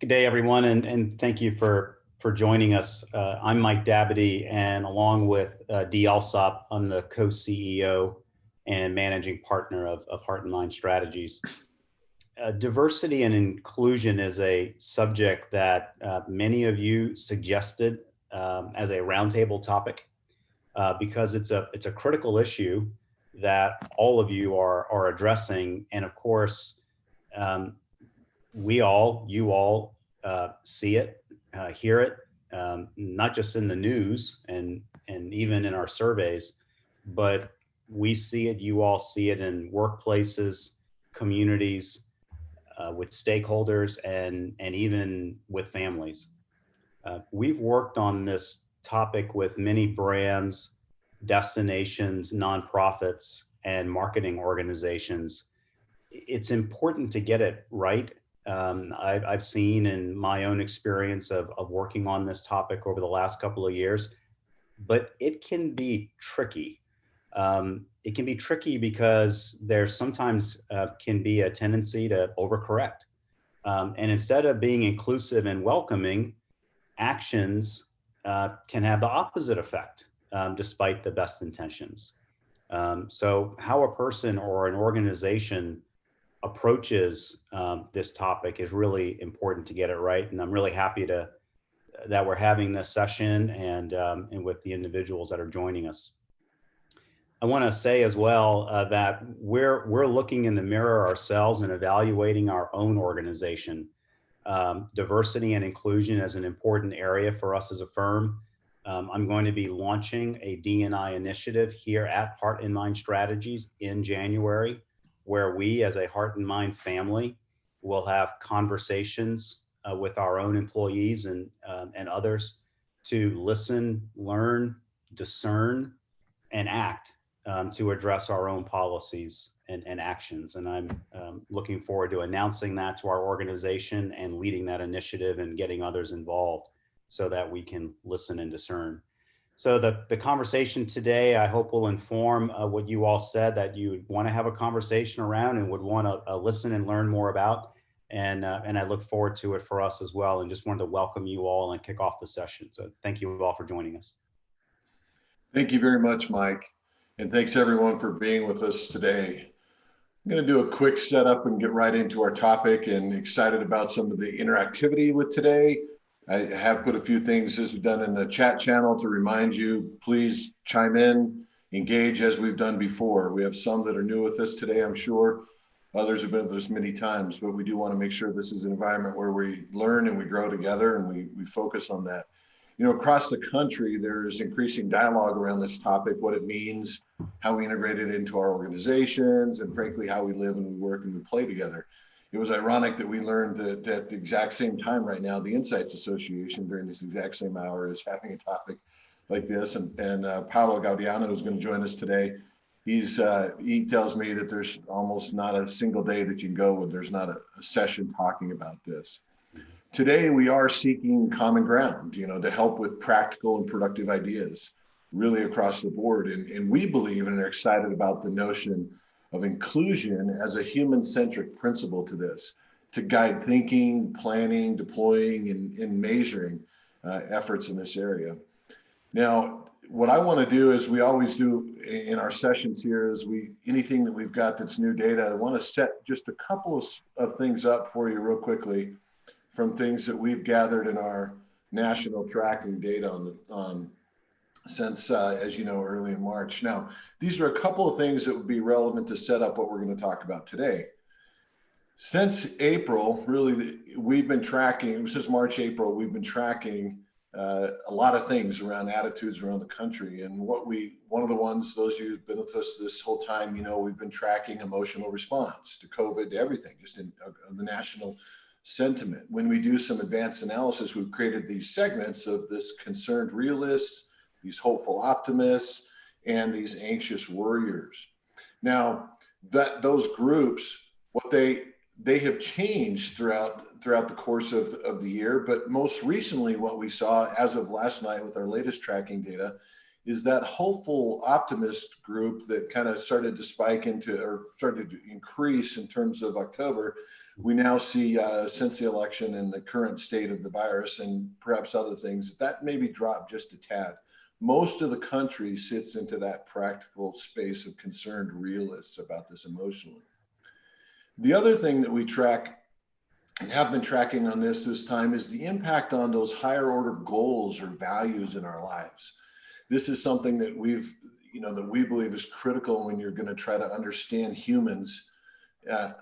Good day, everyone, and thank you for joining us. I'm Mike Dabity, and along with Dee Alsop, I'm the co-CEO and managing partner of Heart+Mind Strategies. Diversity and inclusion is a subject that many of you suggested as a roundtable topic because it's a critical issue that all of you are addressing, and of course, you all see it, hear it, not just in the news and even in our surveys, but we see it, you all see it in workplaces, communities, with stakeholders, and even with families. We've worked on this topic with many brands, destinations, nonprofits, and marketing organizations. It's important to get it right. I've seen in my own experience of working on this topic over the last couple of years, but it can be tricky. It can be tricky because there sometimes can be a tendency to overcorrect. And instead of being inclusive and welcoming, actions can have the opposite effect, despite the best intentions. So how a person or an organization approaches this topic is really important to get it right. And I'm really happy that we're having this session and with the individuals that are joining us. I want to say as well that we're looking in the mirror ourselves and evaluating our own organization. Diversity and inclusion is an important area for us as a firm. I'm going to be launching a D&I initiative here at Heart+Mind Strategies in January, where we as a Heart+Mind family will have conversations with our own employees and others to listen, learn, discern, and act to address our own policies and actions. And I'm looking forward to announcing that to our organization and leading that initiative and getting others involved so that we can listen and discern. So the conversation today, I hope, will inform what you all said that you would want to have a conversation around and would want to listen and learn more about. And I look forward to it for us as well. And just wanted to welcome you all and kick off the session. So thank you all for joining us. Thank you very much, Mike. And thanks everyone for being with us today. I'm going to do a quick setup and get right into our topic, and excited about some of the interactivity with today. I have put a few things as we've done in the chat channel to remind you, please chime in, engage as we've done before. We have some that are new with us today, I'm sure. Others have been with us many times, but we do want to make sure this is an environment where we learn and we grow together, and we focus on that. You know, across the country, there's increasing dialogue around this topic, what it means, how we integrate it into our organizations, and frankly, how we live and we work and we play together. It was ironic that we learned that at the exact same time right now, the Insights Association during this exact same hour is having a topic like this. And Paolo Gaudiano is going to join us today. He tells me that there's almost not a single day that you can go when there's not a session talking about this. Today, we are seeking common ground, you know, to help with practical and productive ideas really across the board. And we believe and are excited about the notion of inclusion as a human-centric principle to this, to guide thinking, planning, deploying, and measuring efforts in this area. Now, what I want to do, as we always do in our sessions here, is anything that we've got that's new data, I want to set just a couple of things up for you real quickly from things that we've gathered in our national tracking data since, as you know, early in March. Now, these are a couple of things that would be relevant to set up what we're going to talk about today. Since April, really, we've been tracking, since March, April, we've been tracking a lot of things around attitudes around the country. And one of the ones, those of you who've been with us this whole time, you know, we've been tracking emotional response to COVID, to everything, just in the national sentiment. When we do some advanced analysis, we've created these segments of this concerned realists, these hopeful optimists, and these anxious worriers. Now, those groups, what they have changed throughout the course of the year, but most recently what we saw as of last night with our latest tracking data is that hopeful optimist group that kind of started to spike into, or started to increase in terms of October, We now see since the election and the current state of the virus and perhaps other things, that maybe dropped just a tad. Most of the country sits into that practical space of concerned realists about this emotionally. The other thing that we track and have been tracking on this time is the impact on those higher order goals or values in our lives. This is something that that we believe is critical when you're going to try to understand humans,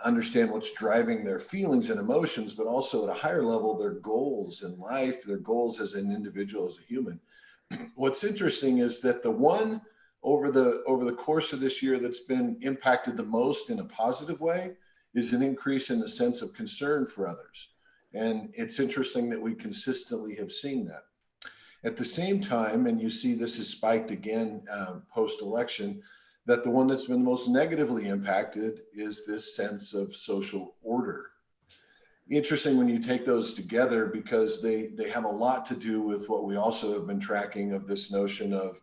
understand what's driving their feelings and emotions, but also at a higher level, their goals in life, their goals as an individual, as a human. What's interesting is that the one over the course of this year that's been impacted the most in a positive way is an increase in the sense of concern for others. And it's interesting that we consistently have seen that. At the same time, and you see this has spiked again post-election, that the one that's been most negatively impacted is this sense of social order. Interesting when you take those together, because they have a lot to do with what we also have been tracking of this notion of,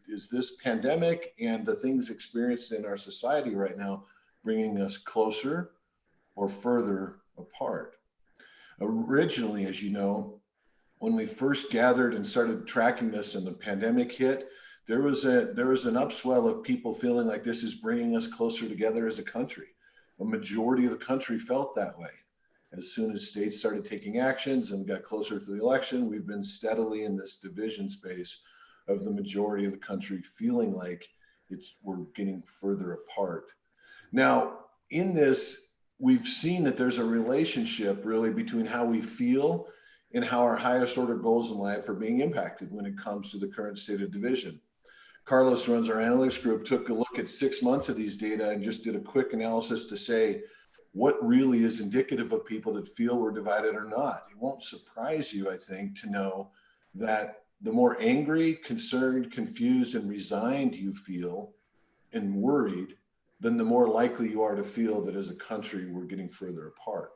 is this pandemic and the things experienced in our society right now bringing us closer or further apart? Originally, as you know, when we first gathered and started tracking this and the pandemic hit, there was an upswell of people feeling like this is bringing us closer together as a country. A majority of the country felt that way. As soon as states started taking actions and got closer to the election, we've been steadily in this division space of the majority of the country feeling like we're getting further apart. Now, in this, we've seen that there's a relationship really between how we feel and how our highest order goals in life are being impacted when it comes to the current state of division. Carlos, who runs our analytics group, took a look at 6 months of these data and just did a quick analysis to say what really is indicative of people that feel we're divided or not. It won't surprise you, I think, to know that the more angry, concerned, confused, and resigned you feel and worried, then the more likely you are to feel that as a country, we're getting further apart.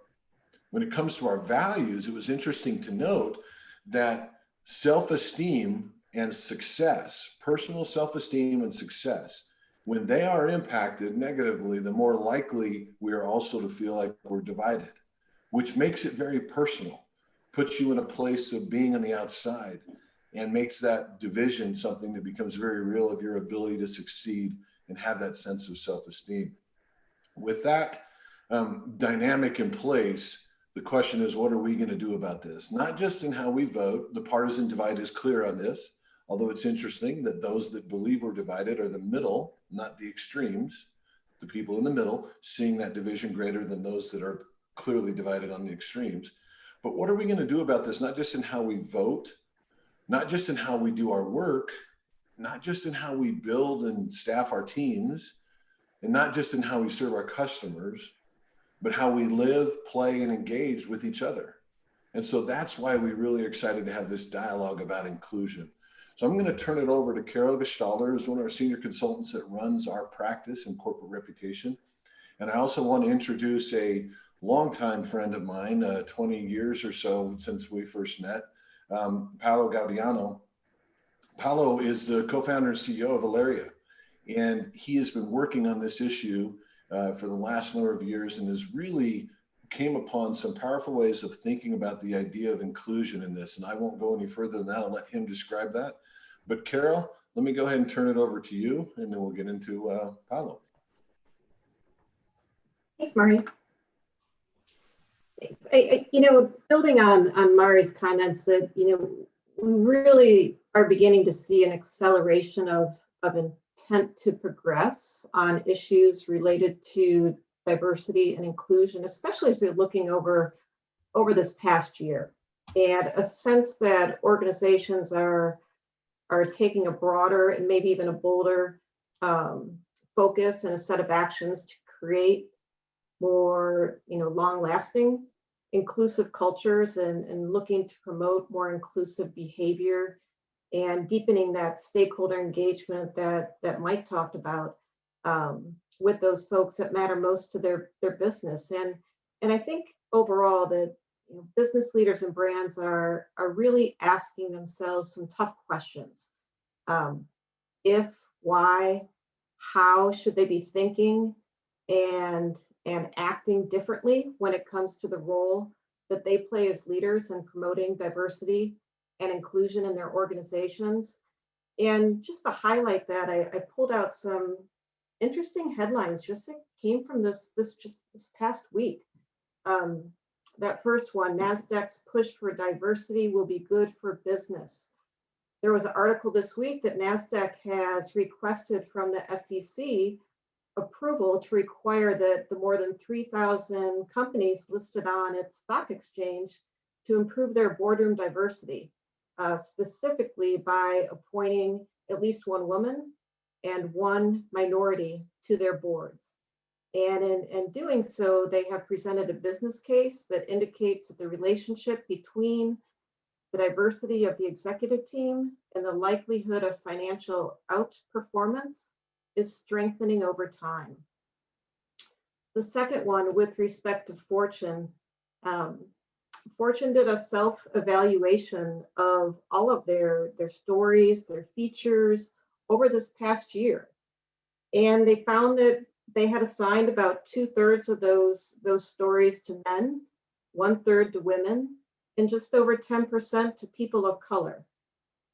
When it comes to our values, it was interesting to note that self-esteem and success, personal self-esteem and success, when they are impacted negatively, the more likely we are also to feel like we're divided, which makes it very personal, puts you in a place of being on the outside, and makes that division something that becomes very real of your ability to succeed and have that sense of self-esteem. With that dynamic in place, the question is, what are we going to do about this? Not just in how we vote. The partisan divide is clear on this, although it's interesting that those that believe we're divided are the middle, not the extremes, the people in the middle, seeing that division greater than those that are clearly divided on the extremes. But what are we going to do about this? Not just in how we vote, not just in how we do our work, not just in how we build and staff our teams, and not just in how we serve our customers, but how we live, play, and engage with each other. And so that's why we're really excited to have this dialogue about inclusion. So I'm going to turn it over to Carol Gestalter, who's one of our senior consultants that runs our practice and corporate reputation. And I also want to introduce a longtime friend of mine, 20 years or so since we first met, Paolo Gaudiano. Paolo is the co-founder and CEO of Aleria, and he has been working on this issue for the last number of years and has really came upon some powerful ways of thinking about the idea of inclusion in this. And I won't go any further than that. I'll let him describe that. But Carol, let me go ahead and turn it over to you, and then we'll get into Paolo. Thanks, Murray. Building on Mari's comments, that we really are beginning to see an acceleration of intent to progress on issues related to diversity and inclusion, especially as we're looking over this past year, and a sense that organizations are taking a broader and maybe even a bolder focus and a set of actions to create more long-lasting inclusive cultures and looking to promote more inclusive behavior and deepening that stakeholder engagement that Mike talked about with those folks that matter most to their business. And I think overall that business leaders and brands are really asking themselves some tough questions. If, why, how should they be thinking, and and acting differently when it comes to the role that they play as leaders in promoting diversity and inclusion in their organizations. And just to highlight that, I pulled out some interesting headlines just that came from this past week. That first one, NASDAQ's push for diversity will be good for business. There was an article this week that NASDAQ has requested from the SEC approval to require that the more than 3,000 companies listed on its stock exchange to improve their boardroom diversity, specifically by appointing at least one woman and one minority to their boards. And in doing so, they have presented a business case that indicates that the relationship between the diversity of the executive team and the likelihood of financial outperformance is strengthening over time. The second one, with respect to Fortune, Fortune did a self-evaluation of all of their stories, their features over this past year. And they found that they had assigned about 2/3 of those stories to men, 1/3 to women, and just over 10% to people of color.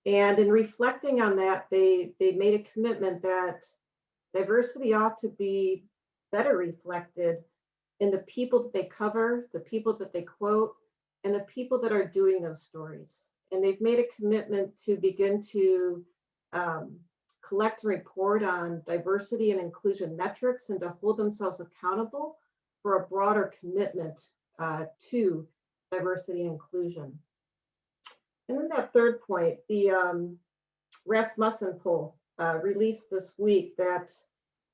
And in reflecting on that, they made a commitment that diversity ought to be better reflected in the people that they cover, the people that they quote, and the people that are doing those stories. And they've made a commitment to begin to collect and report on diversity and inclusion metrics and to hold themselves accountable for a broader commitment to diversity and inclusion. And then that third point, the Rasmussen poll released this week that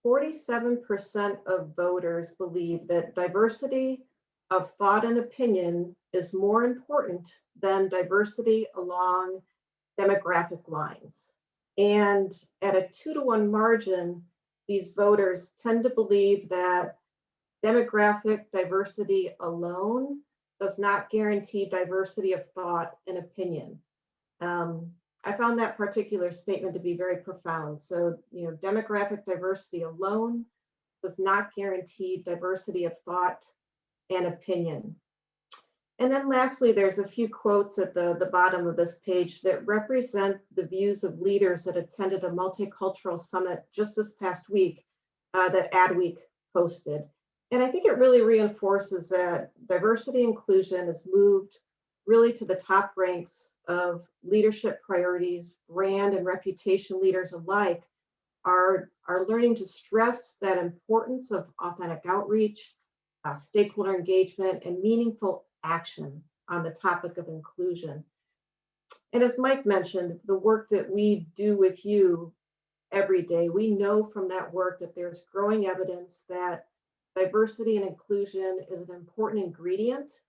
47% of voters believe that diversity of thought and opinion is more important than diversity along demographic lines. And at a 2-to-1 margin, these voters tend to believe that demographic diversity alone does not guarantee diversity of thought and opinion. I found that particular statement to be very profound. So, demographic diversity alone does not guarantee diversity of thought and opinion. And then lastly, there's a few quotes at the bottom of this page that represent the views of leaders that attended a multicultural summit just this past week that Adweek posted. And I think it really reinforces that diversity inclusion has moved really to the top ranks of leadership priorities. Brand and reputation leaders alike are learning to stress that importance of authentic outreach, stakeholder engagement, and meaningful action on the topic of inclusion. And as Mike mentioned, the work that we do with you every day, we know from that work that there's growing evidence that diversity and inclusion is an important ingredient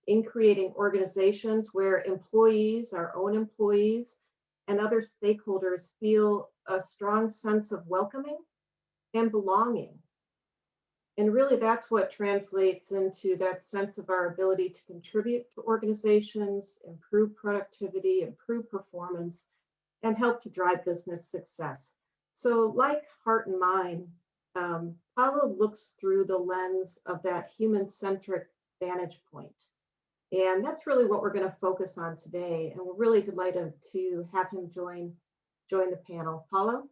in creating organizations where employees, our own employees, and other stakeholders feel a strong sense of welcoming and belonging. And really, that's what translates into that sense of our ability to contribute to organizations, improve productivity, improve performance, and help to drive business success. So like Heart+Mind, Paolo looks through the lens of that human-centric vantage point. And that's really what we're going to focus on today. And we're really delighted to have him join the panel. Paolo?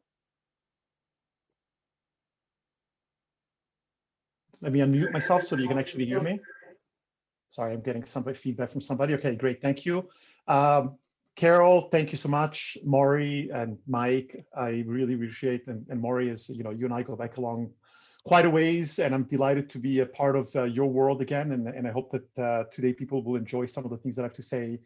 Let me unmute myself so that you can actually hear me. Sorry, I'm getting some feedback from somebody. Okay, great, thank you. Carol, thank you so much. Maury and Mike, I really appreciate, and Maury, is, you and I go back along quite a ways, and I'm delighted to be a part of your world again, and I hope that today people will enjoy some of the things that I have to say.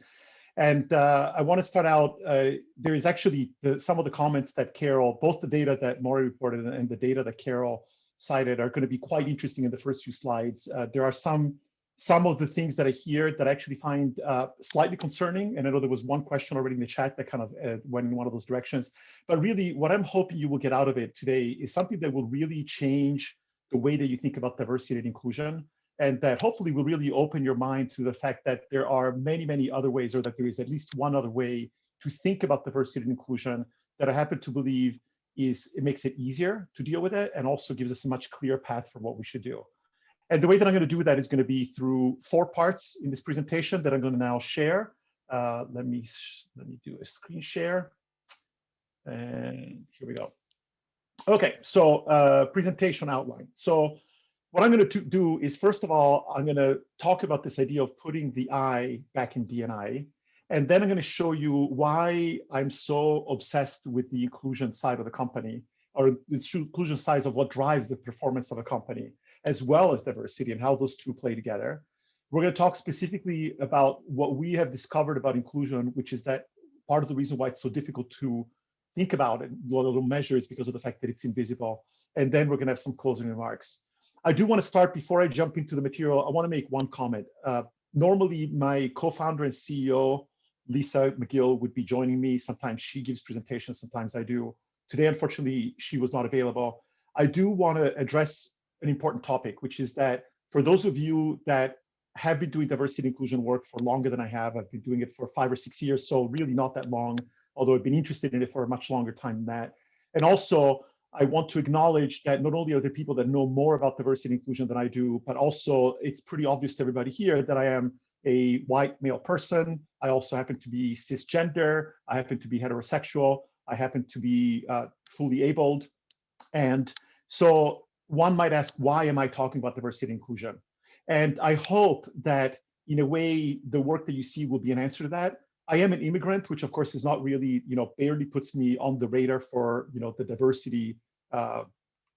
And I want to start out, there is actually some of the comments that Carol, both the data that Maury reported and the data that Carol cited are going to be quite interesting in the first few slides. There are some of the things that I hear that I actually find slightly concerning. And I know there was one question already in the chat that kind of went in one of those directions. But really, what I'm hoping you will get out of it today is something that will really change the way that you think about diversity and inclusion, and that hopefully will really open your mind to the fact that there are many, many other ways, or that there is at least one other way to think about diversity and inclusion that I happen to believe is it makes it easier to deal with it and also gives us a much clearer path for what we should do. And the way that I'm going to do that is going to be through 4 parts in this presentation that I'm going to now share. Let me do a screen share. And here we go. Okay, so presentation outline. So what I'm going to do is, first of all, I'm going to talk about this idea of putting the I back in D&I. And then I'm going to show you why I'm so obsessed with the inclusion side of the company, or the inclusion side of what drives the performance of a company, as well as diversity and how those two play together. We're going to talk specifically about what we have discovered about inclusion, which is that part of the reason why it's so difficult to think about it, or measure, is because of the fact that it's invisible. And then we're going to have some closing remarks. I do want to start, before I jump into the material, I want to make one comment. Normally, my co-founder and CEO, Lisa McGill, would be joining me. Sometimes she gives presentations, sometimes I do. Today, unfortunately, she was not available. I do want to address an important topic, which is that for those of you that have been doing diversity and inclusion work for longer than I have, I've been doing it for 5 or 6 years, so really not that long, although I've been interested in it for a much longer time than that. And also, I want to acknowledge that not only are there people that know more about diversity and inclusion than I do, but also it's pretty obvious to everybody here that I am a white male person. I also happen to be cisgender. I happen to be heterosexual. I happen to be fully abled. And so one might ask, why am I talking about diversity and inclusion? And I hope that in a way, the work that you see will be an answer to that. I am an immigrant, which of course is not really, barely puts me on the radar for, the diversity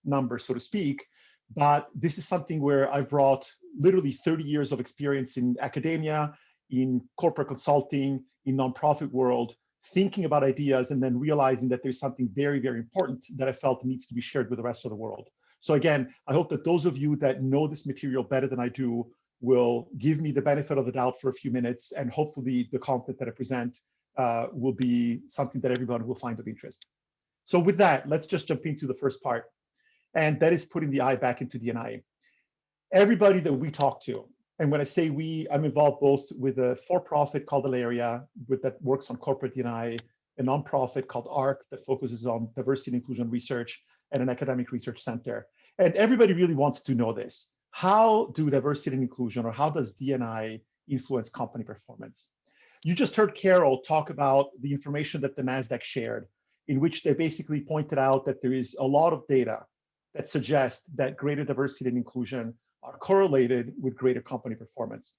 number, so to speak. But this is something where I've brought literally 30 years of experience in academia, in corporate consulting, in nonprofit world, thinking about ideas and then realizing that there's something very, very important that I felt needs to be shared with the rest of the world. So again, I hope that those of you that know this material better than I do will give me the benefit of the doubt for a few minutes, and hopefully the content that I present will be something that everyone will find of interest. So with that, let's just jump into the first part, and that is putting the I back into D&I. Everybody that we talk to, and when I say we, I'm involved both with a for-profit called Aleria, that works on corporate D&I, a nonprofit called ARC that focuses on diversity and inclusion research, and an academic research center. And everybody really wants to know this. How do diversity and inclusion, or how does D&I influence company performance? You just heard Carol talk about the information that the NASDAQ shared, in which they basically pointed out that there is a lot of data that suggests that greater diversity and inclusion are correlated with greater company performance.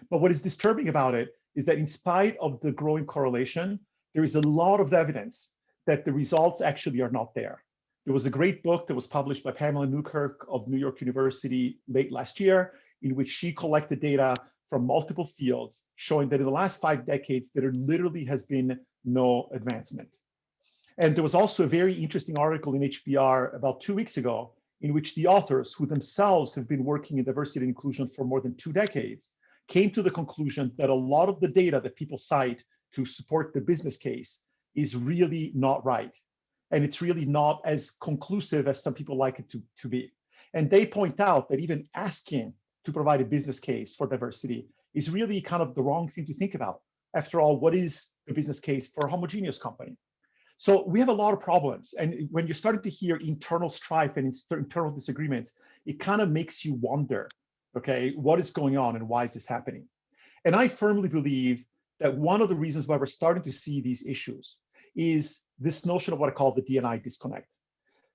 But what is disturbing about it is that in spite of the growing correlation, there is a lot of evidence that the results actually are not there. There was a great book that was published by Pamela Newkirk of New York University late last year, in which she collected data from multiple fields, showing that in the last 5 decades, there literally has been no advancement. And there was also a very interesting article in HBR about 2 weeks ago, in which the authors, who themselves have been working in diversity and inclusion for more than 2 decades, came to the conclusion that a lot of the data that people cite to support the business case is really not right. And it's really not as conclusive as some people like it to be. And they point out that even asking to provide a business case for diversity is really kind of the wrong thing to think about. After all, what is the business case for a homogeneous company? So we have a lot of problems. And when you're starting to hear internal strife and internal disagreements, it kind of makes you wonder, okay, what is going on and why is this happening? And I firmly believe that one of the reasons why we're starting to see these issues is this notion of what I call the D&I disconnect.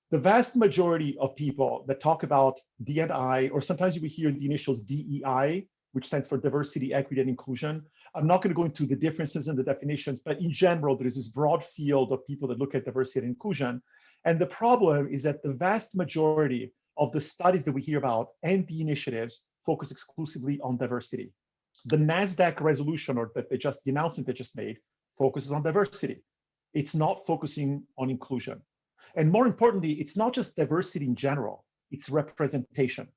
The vast majority of people that talk about D&I, or sometimes you will hear the initials DEI, which stands for diversity, equity, and inclusion. I'm not going to go into the differences in the definitions, but in general, there is this broad field of people that look at diversity and inclusion. And the problem is that the vast majority of the studies that we hear about and the initiatives focus exclusively on diversity. The NASDAQ resolution, or the announcement they just made, focuses on diversity. It's not focusing on inclusion. And more importantly, it's not just diversity in general, it's representation.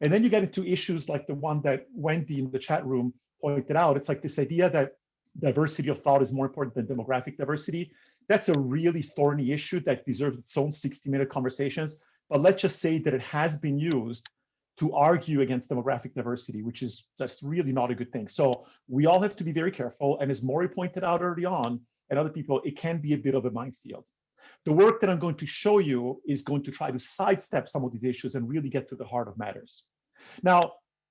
And then you get into issues like the one that Wendy in the chat room pointed out. It's like this idea that diversity of thought is more important than demographic diversity. That's a really thorny issue that deserves its own 60-minute conversations. But let's just say that it has been used to argue against demographic diversity, which is just really not a good thing. So we all have to be very careful. And as Maury pointed out early on, and other people, it can be a bit of a minefield. The work that I'm going to show you is going to try to sidestep some of these issues and really get to the heart of matters. Now,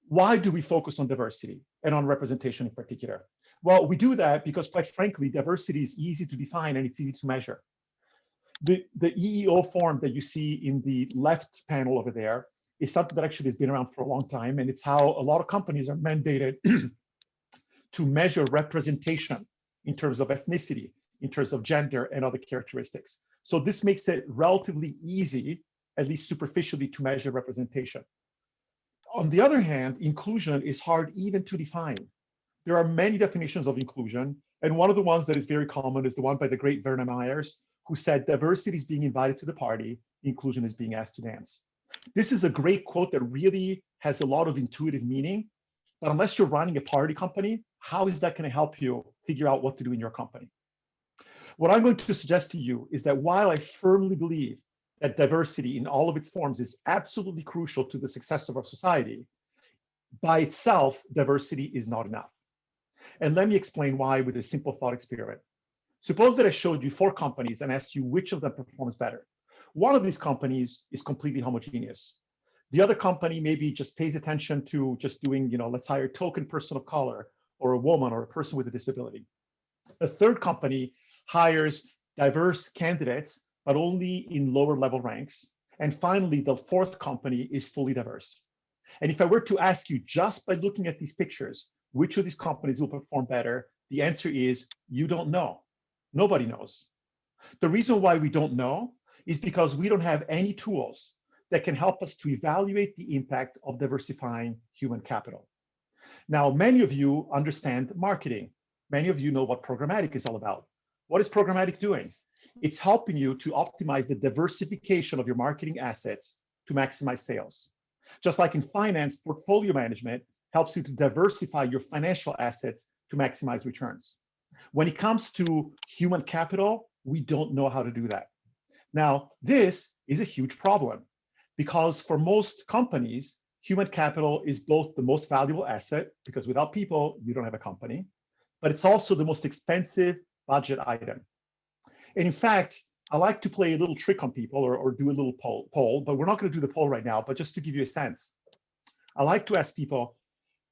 why do we focus on diversity and on representation in particular? Well, we do that because, quite frankly, diversity is easy to define and it's easy to measure. The EEO form that you see in the left panel over there is something that actually has been around for a long time, and it's how a lot of companies are mandated to measure representation in terms of ethnicity, in terms of gender and other characteristics. So this makes it relatively easy, at least superficially, to measure representation. On the other hand, inclusion is hard even to define. There are many definitions of inclusion, and one of the ones that is very common is the one by the great Werner Myers, who said, diversity is being invited to the party, inclusion is being asked to dance. This is a great quote that really has a lot of intuitive meaning, but unless you're running a party company, how is that going to help you figure out what to do in your company? What I'm going to suggest to you is that while I firmly believe that diversity in all of its forms is absolutely crucial to the success of our society, by itself, diversity is not enough. And let me explain why with a simple thought experiment. Suppose that I showed you 4 companies and asked you which of them performs better. One of these companies is completely homogeneous. The other company maybe just pays attention to just doing, let's hire a token person of color or a woman or a person with a disability. A third company hires diverse candidates, but only in lower level ranks. And finally, the fourth company is fully diverse. And if I were to ask you just by looking at these pictures, which of these companies will perform better, the answer is you don't know. Nobody knows. The reason why we don't know is because we don't have any tools that can help us to evaluate the impact of diversifying human capital. Now, many of you understand marketing. Many of you know what programmatic is all about. What is programmatic doing? It's helping you to optimize the diversification of your marketing assets to maximize sales. Just like in finance, portfolio management helps you to diversify your financial assets to maximize returns. When it comes to human capital, we don't know how to do that. Now, this is a huge problem because for most companies, human capital is both the most valuable asset, because without people, you don't have a company, but it's also the most expensive budget item. And in fact, I like to play a little trick on people or do a little poll, but we're not going to do the poll right now, but just to give you a sense. I like to ask people,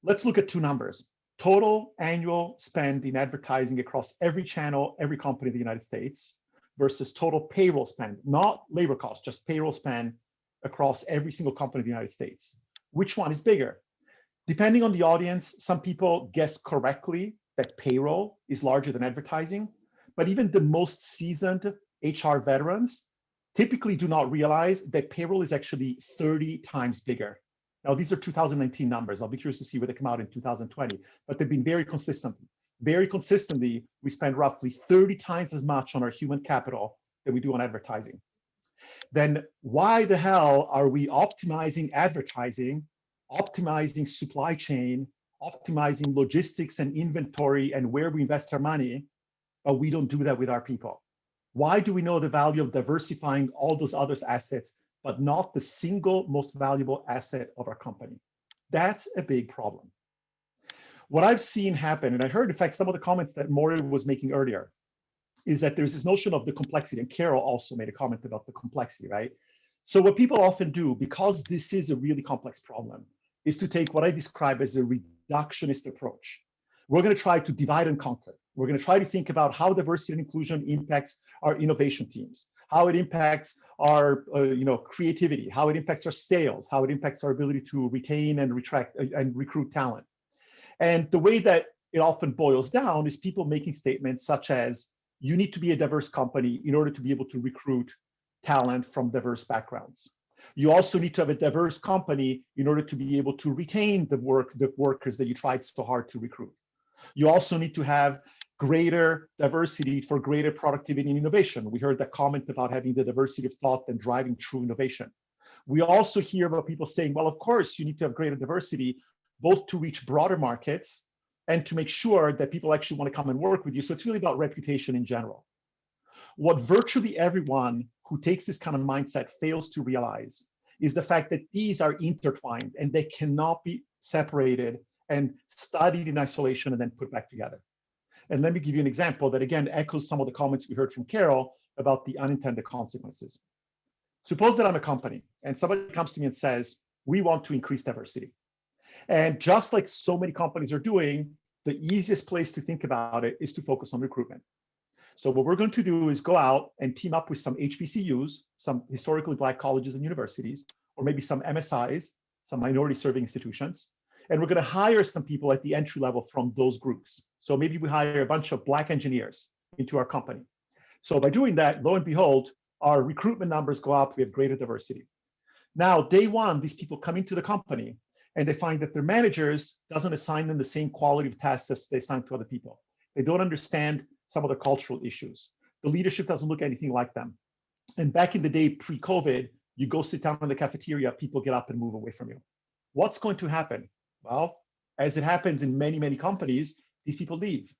let's look at 2 numbers. Total annual spend in advertising across every channel, every company in the United States versus total payroll spend, not labor costs, just payroll spend across every single company in the United States. Which one is bigger? Depending on the audience, some people guess correctly that payroll is larger than advertising, but even the most seasoned HR veterans typically do not realize that payroll is actually 30 times bigger. Now, these are 2019 numbers. I'll be curious to see where they come out in 2020, but they've been very consistent. Very consistently, we spend roughly 30 times as much on our human capital than we do on advertising. Then why the hell are we optimizing advertising, optimizing supply chain, optimizing logistics and inventory and where we invest our money, but we don't do that with our people? Why do we know the value of diversifying all those other assets, but not the single most valuable asset of our company? That's a big problem. What I've seen happen, and I heard, in fact, some of the comments that Maury was making earlier, is that there's this notion of the complexity, and Carol also made a comment about the complexity, right? So what people often do, because this is a really complex problem, is to take what I describe as a reductionist approach. We're going to try to divide and conquer. We're going to try to think about how diversity and inclusion impacts our innovation teams, how it impacts our creativity, how it impacts our sales, how it impacts our ability to retain and recruit talent. And the way that it often boils down is people making statements such as, you need to be a diverse company in order to be able to recruit talent from diverse backgrounds. You also need to have a diverse company in order to be able to retain the workers that you tried so hard to recruit. You also need to have greater diversity for greater productivity and innovation. We heard that comment about having the diversity of thought and driving true innovation. We also hear about people saying, well, of course, you need to have greater diversity, both to reach broader markets and to make sure that people actually want to come and work with you. So it's really about reputation in general. What virtually everyone who takes this kind of mindset fails to realize is the fact that these are intertwined and they cannot be separated and studied in isolation and then put back together. And let me give you an example that, again, echoes some of the comments we heard from Carol, about the unintended consequences. Suppose that I'm a company and somebody comes to me and says, we want to increase diversity. And just like so many companies are doing, the easiest place to think about it is to focus on recruitment. So what we're going to do is go out and team up with some HBCUs, some historically Black colleges and universities, or maybe some MSIs, some minority serving institutions. And we're going to hire some people at the entry level from those groups. So maybe we hire a bunch of Black engineers into our company. So by doing that, lo and behold, our recruitment numbers go up, we have greater diversity. Now, day one, these people come into the company and they find that their managers doesn't assign them the same quality of tasks as they assign to other people. They don't understand some of the cultural issues. The leadership doesn't look anything like them. And back in the day, pre-COVID, you go sit down in the cafeteria, people get up and move away from you. What's going to happen? Well, as it happens in many, many companies, these people leave.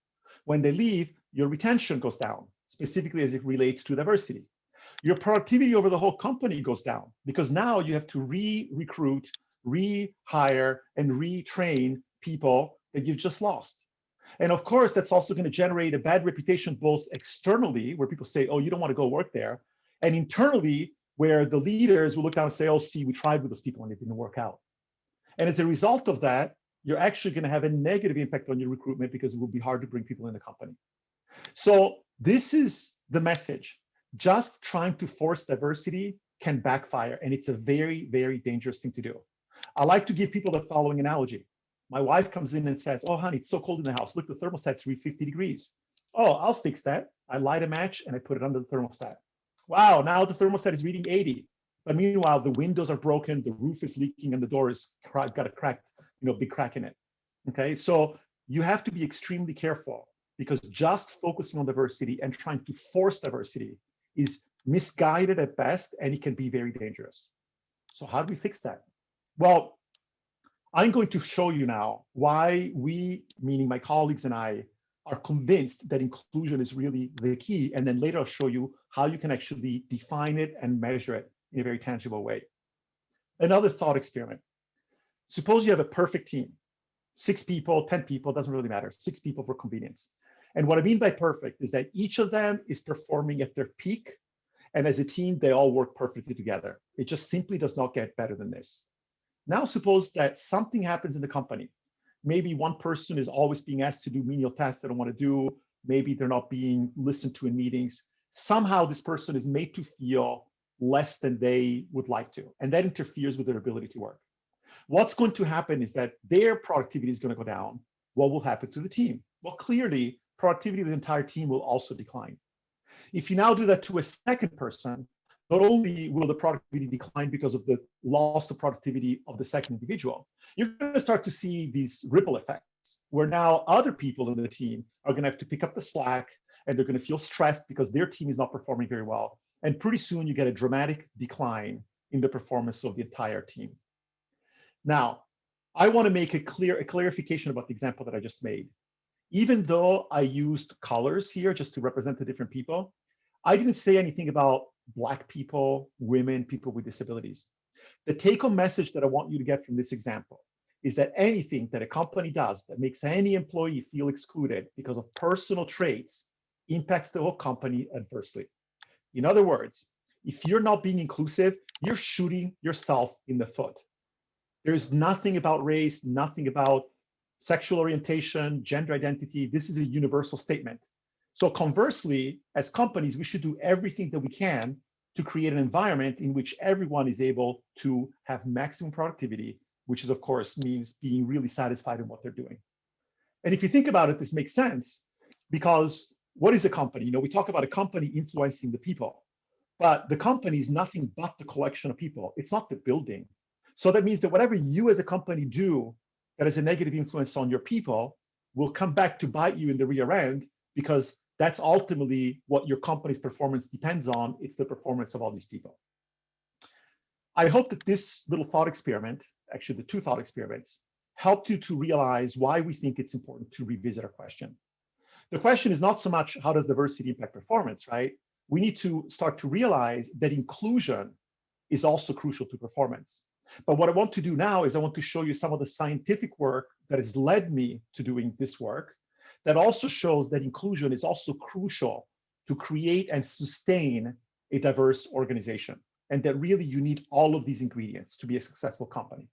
When they leave, your retention goes down, specifically as it relates to diversity. Your productivity over the whole company goes down because now you have to re-recruit, rehire, and retrain people that you've just lost. And of course, that's also going to generate a bad reputation, both externally, where people say, oh, you don't want to go work there, and internally, where the leaders will look down and say, oh, see, we tried with those people and it didn't work out. And as a result of that, you're actually going to have a negative impact on your recruitment because it will be hard to bring people in the company. So this is the message. Just trying to force diversity can backfire, and it's a very, very dangerous thing to do. I like to give people the following analogy. My wife comes in and says, oh, honey, it's so cold in the house. Look, the thermostat's read 50 degrees. Oh, I'll fix that. I light a match and I put it under the thermostat. Wow, now the thermostat is reading 80. But meanwhile, the windows are broken, the roof is leaking, and the door is got a cracked, big crack in it. Okay, so you have to be extremely careful because just focusing on diversity and trying to force diversity is misguided at best, and it can be very dangerous. So how do we fix that? Well, I'm going to show you now why we, meaning my colleagues and I, are convinced that inclusion is really the key. And then later I'll show you how you can actually define it and measure it in a very tangible way. Another thought experiment. Suppose you have a perfect team, 6 people, 10 people, doesn't really matter, 6 people for convenience. And what I mean by perfect is that each of them is performing at their peak. And as a team, they all work perfectly together. It just simply does not get better than this. Now, suppose that something happens in the company. Maybe one person is always being asked to do menial tasks they don't want to do. Maybe they're not being listened to in meetings. Somehow this person is made to feel less than they would like to. And that interferes with their ability to work. What's going to happen is that their productivity is going to go down. What will happen to the team? Well, clearly, productivity of the entire team will also decline. If you now do that to a second person, not only will the productivity decline because of the loss of productivity of the second individual, you're going to start to see these ripple effects where now other people in the team are going to have to pick up the slack and they're going to feel stressed because their team is not performing very well. And pretty soon you get a dramatic decline in the performance of the entire team. Now, I want to make a clarification about the example that I just made. Even though I used colors here just to represent the different people, I didn't say anything about Black people, women, people with disabilities. The take-home message that I want you to get from this example is that anything that a company does that makes any employee feel excluded because of personal traits impacts the whole company adversely. In other words, if you're not being inclusive, you're shooting yourself in the foot. There's nothing about race, nothing about sexual orientation, gender identity. This is a universal statement. So conversely, as companies, we should do everything that we can to create an environment in which everyone is able to have maximum productivity, which is, of course, means being really satisfied in what they're doing. And if you think about it, this makes sense because what is a company? We talk about a company influencing the people, but the company is nothing but the collection of people. It's not the building. So that means that whatever you as a company do that has a negative influence on your people will come back to bite you in the rear end because that's ultimately what your company's performance depends on. It's the performance of all these people. I hope that this little thought experiment, actually the 2 thought experiments, helped you to realize why we think it's important to revisit our question. The question is not so much how does diversity impact performance, right? We need to start to realize that inclusion is also crucial to performance. But what I want to do now is I want to show you some of the scientific work that has led me to doing this work that also shows that inclusion is also crucial to create and sustain a diverse organization, and that really you need all of these ingredients to be a successful company.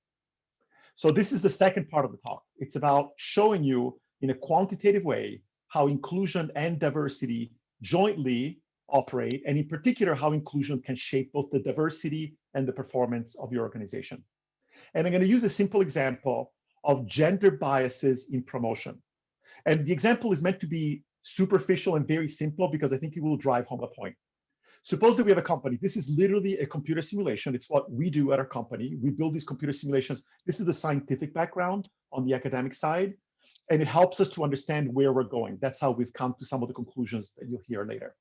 So this is the second part of the talk. It's about showing you in a quantitative way how inclusion and diversity jointly operate, and in particular, how inclusion can shape both the diversity and the performance of your organization. And I'm going to use a simple example of gender biases in promotion. And the example is meant to be superficial and very simple because I think it will drive home the point. Suppose that we have a company. This is literally a computer simulation. It's what we do at our company. We build these computer simulations. This is the scientific background on the academic side, and it helps us to understand where we're going. That's how we've come to some of the conclusions that you'll hear later.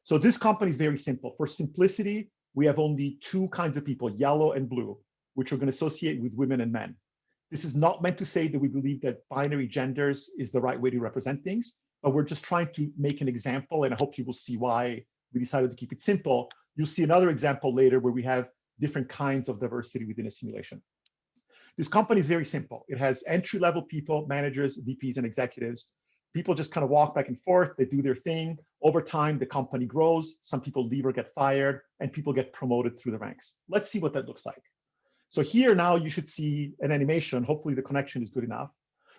So this company is very simple. For simplicity, we have only two kinds of people, yellow and blue, which are going to associate with women and men. This is not meant to say that we believe that binary genders is the right way to represent things, but we're just trying to make an example, and I hope you will see why we decided to keep it simple. You'll see another example later where we have different kinds of diversity within a simulation. This company is very simple. It has entry-level people, managers, VPs, and executives. People just kind of walk back and forth. They do their thing. Over time, the company grows. Some people leave or get fired, and people get promoted through the ranks. Let's see what that looks like. So here now you should see an animation. Hopefully the connection is good enough,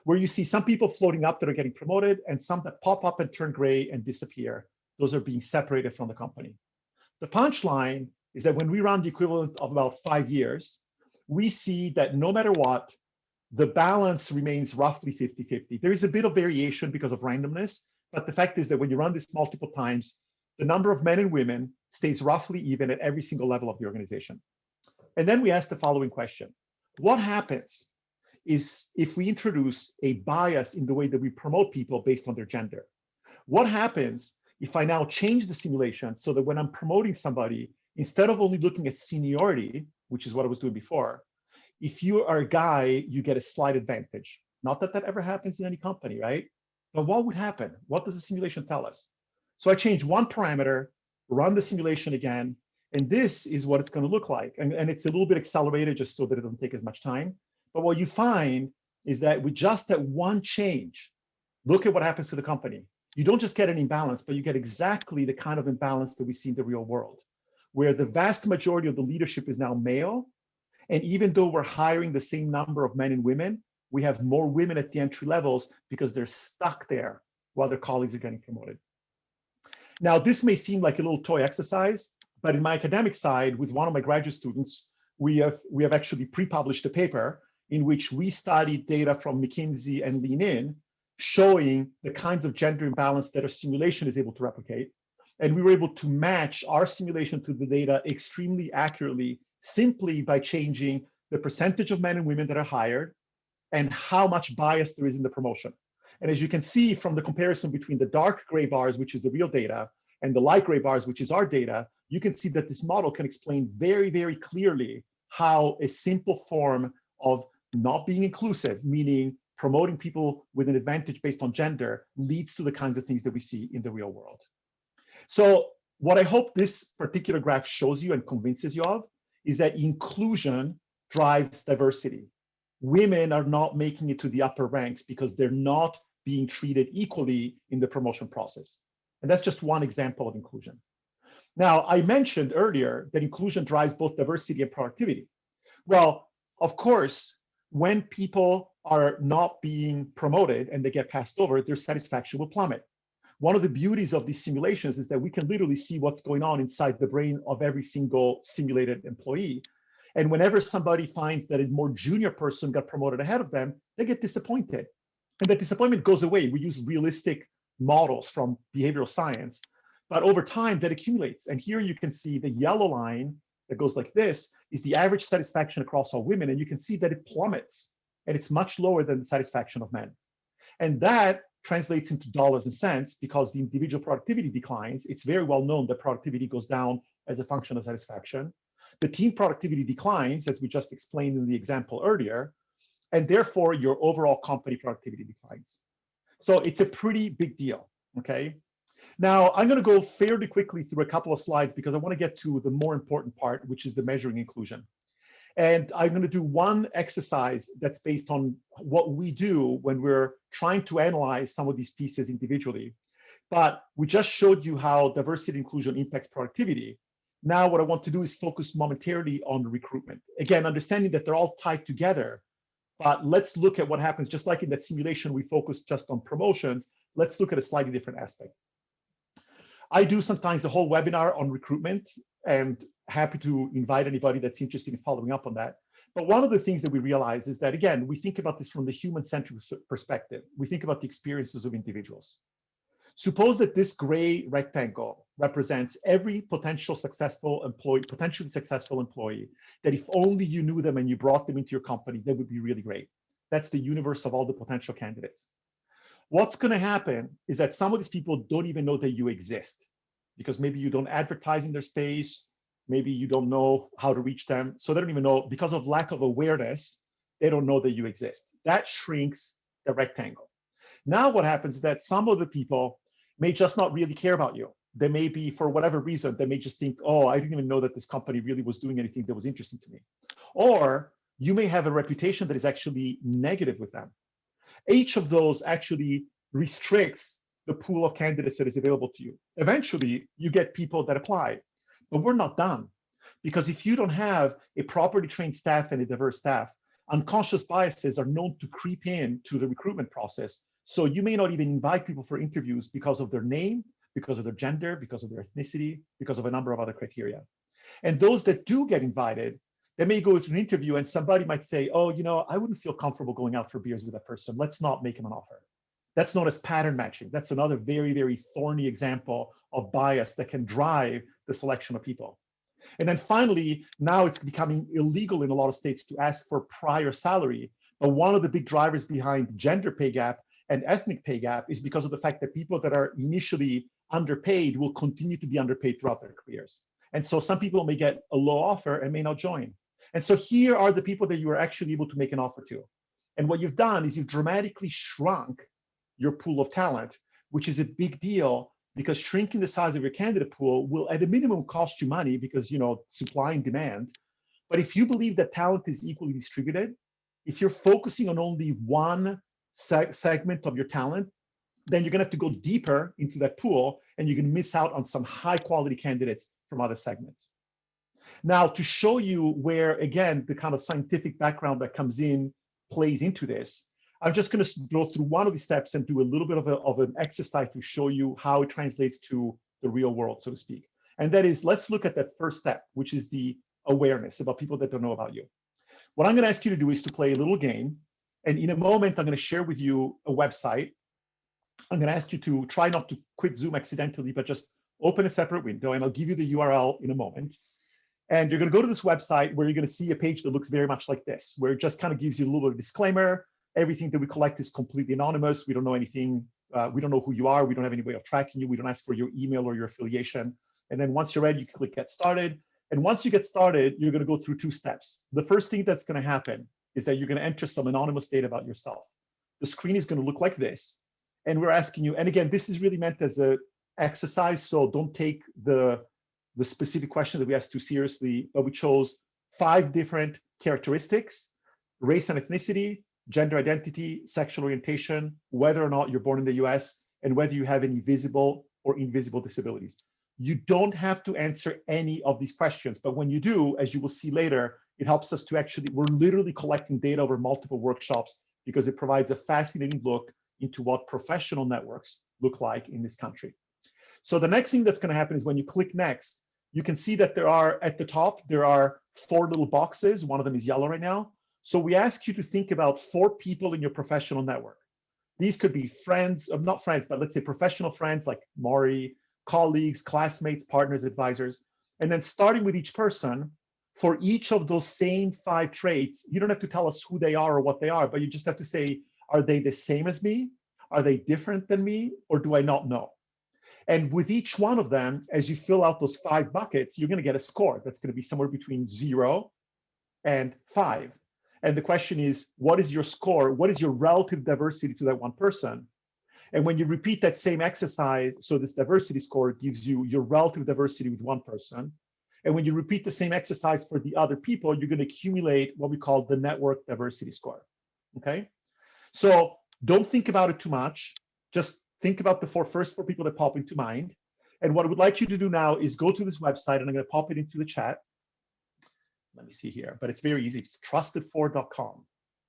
where you see some people floating up that are getting promoted and some that pop up and turn gray and disappear. Those are being separated from the company. The punchline is that when we run the equivalent of about 5 years, we see that no matter what, the balance remains roughly 50-50. There is a bit of variation because of randomness, but the fact is that when you run this multiple times, the number of men and women stays roughly even at every single level of the organization. And then we ask the following question. What happens is if we introduce a bias in the way that we promote people based on their gender? What happens if I now change the simulation so that when I'm promoting somebody, instead of only looking at seniority, which is what I was doing before, if you are a guy, you get a slight advantage. Not that that ever happens in any company, right? But what would happen? What does the simulation tell us? So I change one parameter, run the simulation again, and this is what it's going to look like. And it's a little bit accelerated just so that it doesn't take as much time. But what you find is that with just that one change, look at what happens to the company. You don't just get an imbalance, but you get exactly the kind of imbalance that we see in the real world, where the vast majority of the leadership is now male. And even though we're hiring the same number of men and women, we have more women at the entry levels because they're stuck there while their colleagues are getting promoted. Now, this may seem like a little toy exercise, but in my academic side, with one of my graduate students, we have actually pre-published a paper in which we studied data from McKinsey and Lean In, showing the kinds of gender imbalance that a simulation is able to replicate. And we were able to match our simulation to the data extremely accurately, simply by changing the percentage of men and women that are hired and how much bias there is in the promotion. And as you can see from the comparison between the dark gray bars, which is the real data, and the light gray bars, which is our data, you can see that this model can explain very, very clearly how a simple form of not being inclusive, meaning promoting people with an advantage based on gender, leads to the kinds of things that we see in the real world. So what I hope this particular graph shows you and convinces you of is that inclusion drives diversity. Women are not making it to the upper ranks because they're not being treated equally in the promotion process. And that's just one example of inclusion. Now, I mentioned earlier that inclusion drives both diversity and productivity. Well, of course, when people are not being promoted and they get passed over, their satisfaction will plummet. One of the beauties of these simulations is that we can literally see what's going on inside the brain of every single simulated employee. And whenever somebody finds that a more junior person got promoted ahead of them, they get disappointed. And that disappointment goes away. We use realistic models from behavioral science, but over time that accumulates. And here you can see the yellow line that goes like this is the average satisfaction across all women. And you can see that it plummets and it's much lower than the satisfaction of men. And that translates into dollars and cents because the individual productivity declines. It's very well known that productivity goes down as a function of satisfaction. The team productivity declines, as we just explained in the example earlier, and therefore your overall company productivity declines. So it's a pretty big deal, okay? Now, I'm gonna go fairly quickly through a couple of slides because I wanna get to the more important part, which is the measuring inclusion. And I'm gonna do one exercise that's based on what we do when we're trying to analyze some of these pieces individually. But we just showed you how diversity and inclusion impacts productivity. Now what I want to do is focus momentarily on recruitment. Again, understanding that they're all tied together, but let's look at what happens. Just like in that simulation, we focused just on promotions. Let's look at a slightly different aspect. I do sometimes a whole webinar on recruitment, and happy to invite anybody that's interested in following up on that. But one of the things that we realize is that, again, we think about this from the human-centric perspective. We think about the experiences of individuals. Suppose that this gray rectangle represents every potentially successful employee, that if only you knew them and you brought them into your company, that would be really great. That's the universe of all the potential candidates. What's going to happen is that some of these people don't even know that you exist, because maybe you don't advertise in their space, maybe you don't know how to reach them. So they don't even know, because of lack of awareness, they don't know that you exist. That shrinks the rectangle. Now what happens is that some of the people may just not really care about you. They may be, for whatever reason, they may just think, oh, I didn't even know that this company really was doing anything that was interesting to me. Or you may have a reputation that is actually negative with them. Each of those actually restricts the pool of candidates that is available to you. Eventually, you get people that apply, but we're not done. Because if you don't have a properly trained staff and a diverse staff, unconscious biases are known to creep in to the recruitment process. So you may not even invite people for interviews because of their name, because of their gender, because of their ethnicity, because of a number of other criteria. And those that do get invited, they may go to an interview and somebody might say, oh, you know, I wouldn't feel comfortable going out for beers with that person. Let's not make him an offer. That's known as pattern matching. That's another very, very thorny example of bias that can drive the selection of people. And then finally, now it's becoming illegal in a lot of states to ask for prior salary. But one of the big drivers behind gender pay gap and ethnic pay gap is because of the fact that people that are initially underpaid will continue to be underpaid throughout their careers. And so some people may get a low offer and may not join. And so here are the people that you are actually able to make an offer to. And what you've done is you've dramatically shrunk your pool of talent, which is a big deal, because shrinking the size of your candidate pool will at a minimum cost you money, because, you know, supply and demand. But if you believe that talent is equally distributed, if you're focusing on only one segment of your talent, then you're going to have to go deeper into that pool, and you're going to miss out on some high quality candidates from other segments. Now, to show you where, again, the kind of scientific background that comes in plays into this, I'm just going to go through one of these steps and do a little bit of an exercise to show you how it translates to the real world, so to speak. And that is, let's look at that first step, which is the awareness about people that don't know about you. What I'm going to ask you to do is to play a little game. And in a moment, I'm going to share with you a website. I'm going to ask you to try not to quit Zoom accidentally, but just open a separate window, and I'll give you the URL in a moment. And you're going to go to this website where you're going to see a page that looks very much like this, where it just kind of gives you a little bit of disclaimer. Everything that we collect is completely anonymous. We don't know anything. We don't know who you are. We don't have any way of tracking you. We don't ask for your email or your affiliation. And then once you're ready, you can click Get Started. And once you get started, you're going to go through two steps. The first thing that's going to happen is that you're going to enter some anonymous data about yourself. The screen is going to look like this. And we're asking you, and again, this is really meant as an exercise, so don't take the specific question that we asked too seriously, but we chose 5 different characteristics: race and ethnicity, gender identity, sexual orientation, whether or not you're born in the US, and whether you have any visible or invisible disabilities. You don't have to answer any of these questions, but when you do, as you will see later, it helps us to actually, we're literally collecting data over multiple workshops, because it provides a fascinating look into what professional networks look like in this country. So the next thing that's going to happen is when you click next, you can see that there are, at the top, there are 4 little boxes. One of them is yellow right now. So we ask you to think about 4 people in your professional network. These could be friends, not friends, but let's say professional friends like Maury, colleagues, classmates, partners, advisors. And then starting with each person, for each of those same 5 traits, you don't have to tell us who they are or what they are, but you just have to say, are they the same as me? Are they different than me? Or do I not know? And with each one of them, as you fill out those 5 buckets, you're going to get a score that's going to be somewhere between 0 and 5. And the question is, what is your score? What is your relative diversity to that one person? And when you repeat that same exercise, so this diversity score gives you your relative diversity with one person. And when you repeat the same exercise for the other people, you're going to accumulate what we call the network diversity score. Okay? So don't think about it too much. Just think about the first four people that pop into mind. And what I would like you to do now is go to this website, and I'm going to pop it into the chat. Let me see here, but it's very easy. It's trusted4.com.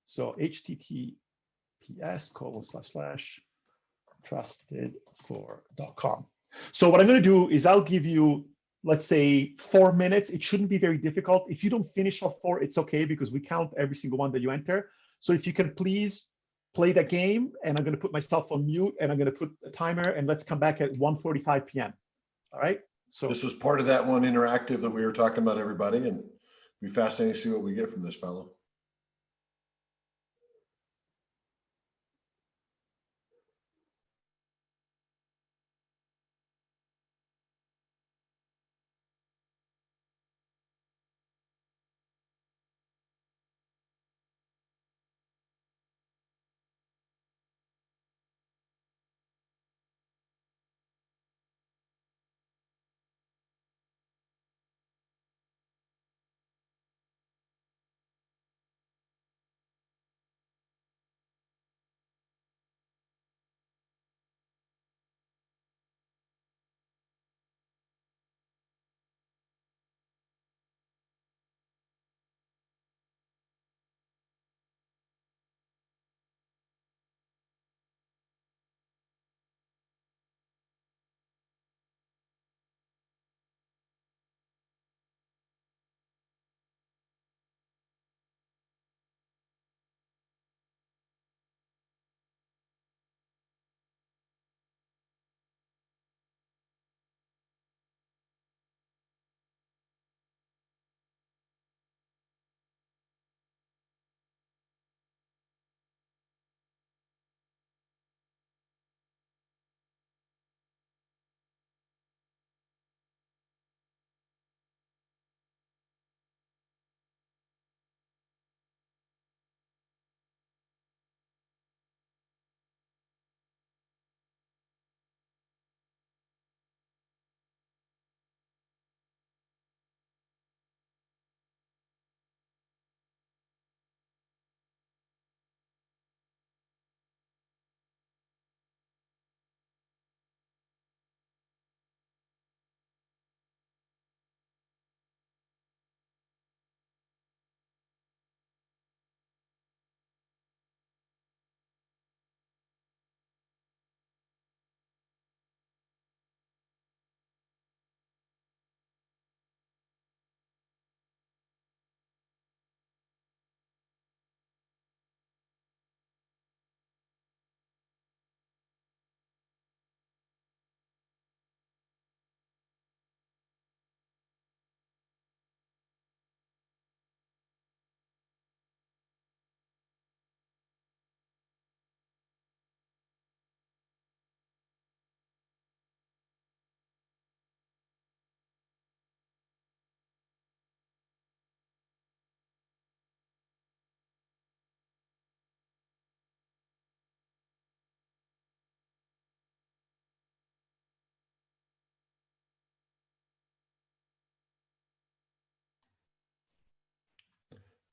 So https://trusted4.com. So what I'm going to do is I'll give you, let's say, 4 minutes. It shouldn't be very difficult. If you don't finish all 4, it's okay, because we count every single one that you enter. So if you can please play that game, and I'm going to put myself on mute, and I'm going to put a timer, and let's come back at 1:45 p.m. All right. So This was part of that one interactive that we were talking about, everybody, and it'll be fascinating to see what we get from this, Paolo.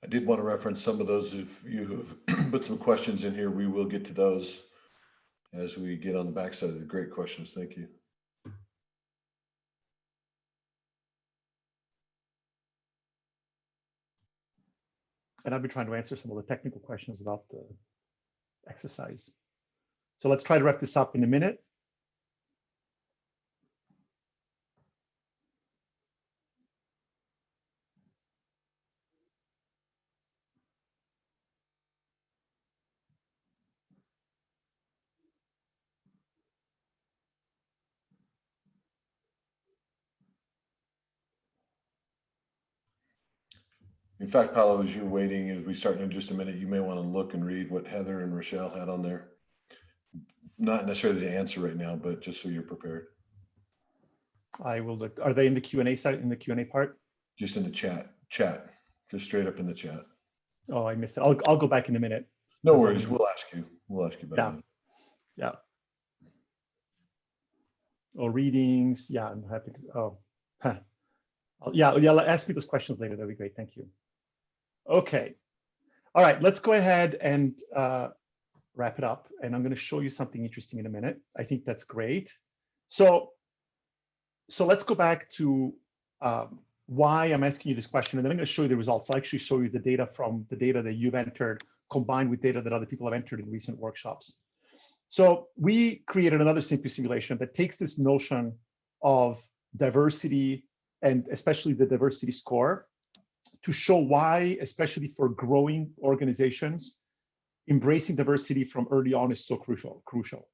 I did want to reference some of those. If you have put some questions in here, we will get to those as we get on the backside of the great questions. Thank you. and I'll be trying to answer some of the technical questions about the exercise. So let's try to wrap this up in a minute. In fact, Paolo, as you're waiting, as we start in just a minute, you may want to look and read what Heather and Rochelle had on there. Not necessarily to answer right now, but just so you're prepared. I will look. Are they in the Q&A side, in the Q&A part? Just in the chat, just straight up in the chat. Oh, I missed it. I'll go back in a minute. No worries. We'll ask you about it. Yeah. Or readings. Yeah, I'm happy to. Oh, huh. Yeah. Ask me those questions later. That'd be great. Thank you. Okay. All right. Let's go ahead and wrap it up, and I'm going to show you something interesting in a minute. I think that's great. So let's go back to why I'm asking you this question, and then I'm going to show you the results. I'll actually show you the data from the data that you've entered combined with data that other people have entered in recent workshops. So we created another simple simulation that takes this notion of diversity, and especially the diversity score, to show why, especially for growing organizations, embracing diversity from early on is so crucial.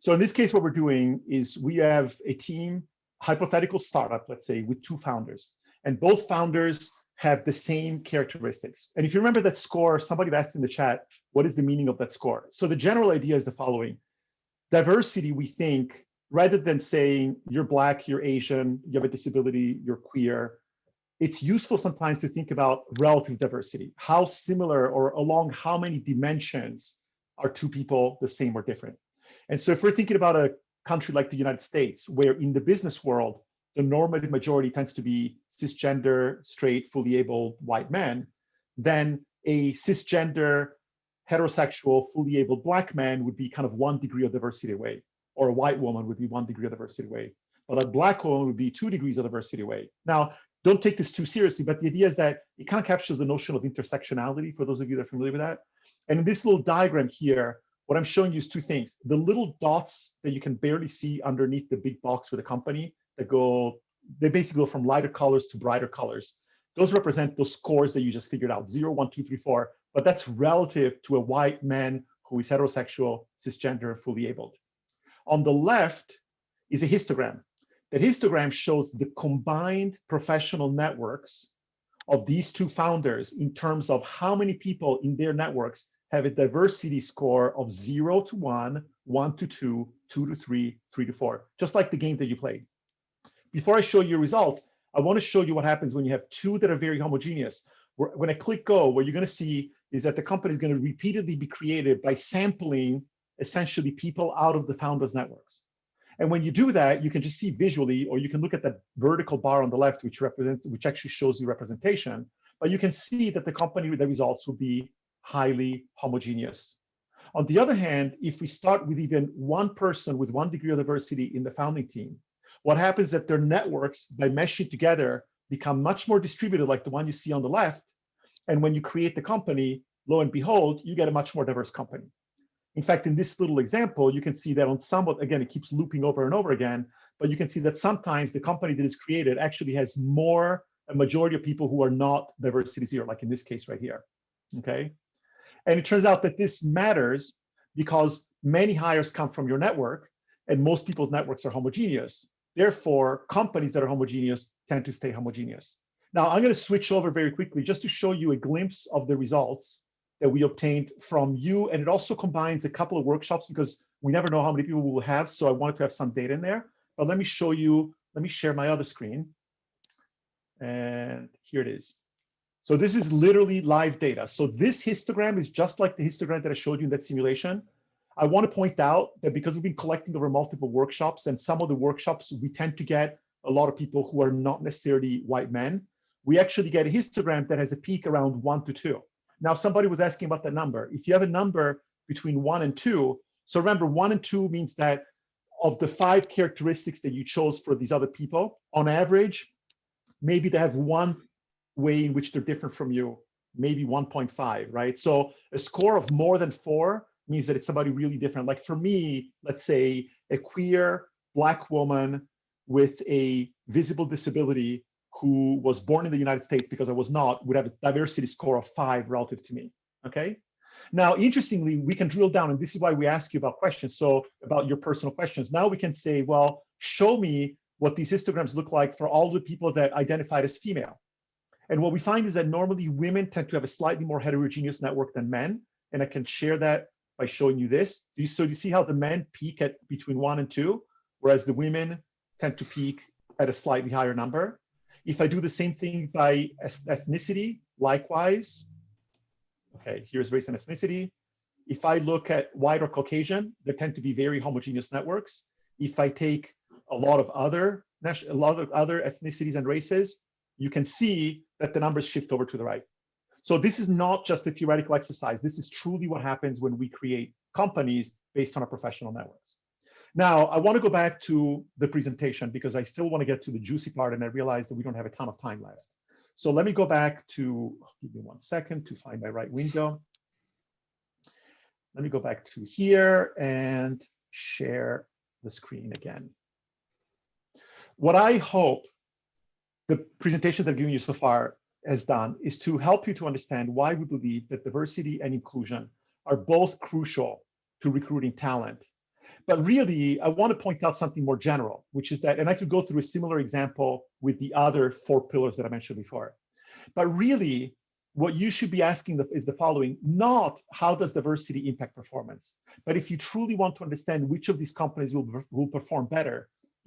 So in this case, what we're doing is we have a team, hypothetical startup, let's say, with 2 founders, and both founders have the same characteristics. And if you remember that score, somebody asked in the chat, what is the meaning of that score? So the general idea is the following. Diversity, we think, rather than saying you're Black, you're Asian, you have a disability, you're queer, it's useful sometimes to think about relative diversity. How similar or along how many dimensions are 2 people the same or different? And so if we're thinking about a country like the United States, where in the business world, the normative majority tends to be cisgender, straight, fully able white men, then a cisgender, heterosexual, fully able Black man would be kind of 1 degree of diversity away, or a white woman would be 1 degree of diversity away, but a Black woman would be 2 degrees of diversity away. Now, don't take this too seriously, but the idea is that it kind of captures the notion of intersectionality for those of you that are familiar with that. And in this little diagram here, what I'm showing you is 2 things. The little dots that you can barely see underneath the big box for the company they basically go from lighter colors to brighter colors. Those represent those scores that you just figured out, 0, 1, 2, 3, 4, but that's relative to a white man who is heterosexual, cisgender, fully abled. On the left is a histogram. That histogram shows the combined professional networks of these 2 founders in terms of how many people in their networks have a diversity score of 0 to 1, 1 to 2, 2 to 3, 3 to 4, just like the game that you played. Before I show you results, I want to show you what happens when you have 2 that are very homogeneous. When I click go, what you're going to see is that the company is going to repeatedly be created by sampling essentially people out of the founders' networks. And when you do that, you can just see visually, or you can look at the vertical bar on the left, which actually shows you representation. But you can see that the company with the results will be highly homogeneous. On the other hand, if we start with even 1 person with 1 degree of diversity in the founding team, what happens is that their networks, by meshing together, become much more distributed, like the one you see on the left. And when you create the company, lo and behold, you get a much more diverse company. In fact, in this little example, you can see that on somewhat, again, it keeps looping over and over again, but you can see that sometimes the company that is created actually has a majority of people who are not diversity 0, like in this case right here, okay? And it turns out that this matters because many hires come from your network, and most people's networks are homogeneous. Therefore, companies that are homogeneous tend to stay homogeneous. Now, I'm going to switch over very quickly just to show you a glimpse of the results that we obtained from you. And it also combines a couple of workshops because we never know how many people we will have. So I wanted to have some data in there. But let me show you, let me share my other screen. And here it is. So this is literally live data. So this histogram is just like the histogram that I showed you in that simulation. I want to point out that because we've been collecting over multiple workshops, and some of the workshops, we tend to get a lot of people who are not necessarily white men. We actually get a histogram that has a peak around 1 to 2. Now, somebody was asking about that number. If you have a number between 1 and 2, so remember 1 and 2 means that of the 5 characteristics that you chose for these other people, on average, maybe they have 1 way in which they're different from you, maybe 1.5, right? So a score of more than 4 means that it's somebody really different. Like for me, let's say a queer Black woman with a visible disability who was born in the United States, because I was not, would have a diversity score of 5 relative to me, okay? Now, interestingly, we can drill down, and this is why we ask you about questions, so about your personal questions. Now we can say, well, show me what these histograms look like for all the people that identified as female. And what we find is that normally women tend to have a slightly more heterogeneous network than men, and I can share that by showing you this. So you see how the men peak at between 1 and 2, whereas the women tend to peak at a slightly higher number. If I do the same thing by ethnicity, likewise, okay, here's race and ethnicity. If I look at white or Caucasian, there tend to be very homogeneous networks. If I take a lot of other ethnicities and races, you can see that the numbers shift over to the right. So this is not just a theoretical exercise. This is truly what happens when we create companies based on our professional networks. Now, I want to go back to the presentation because I still want to get to the juicy part, and I realize that we don't have a ton of time left. So let me go back to, give me 1 second to find my right window. Let me go back to here and share the screen again. What I hope the presentation that I've given you so far has done is to help you to understand why we believe that diversity and inclusion are both crucial to recruiting talent. But really, I want to point out something more general, which is that, and I could go through a similar example with the other 4 pillars that I mentioned before. But really, what you should be asking is the following: not how does diversity impact performance, but if you truly want to understand which of these companies will perform better,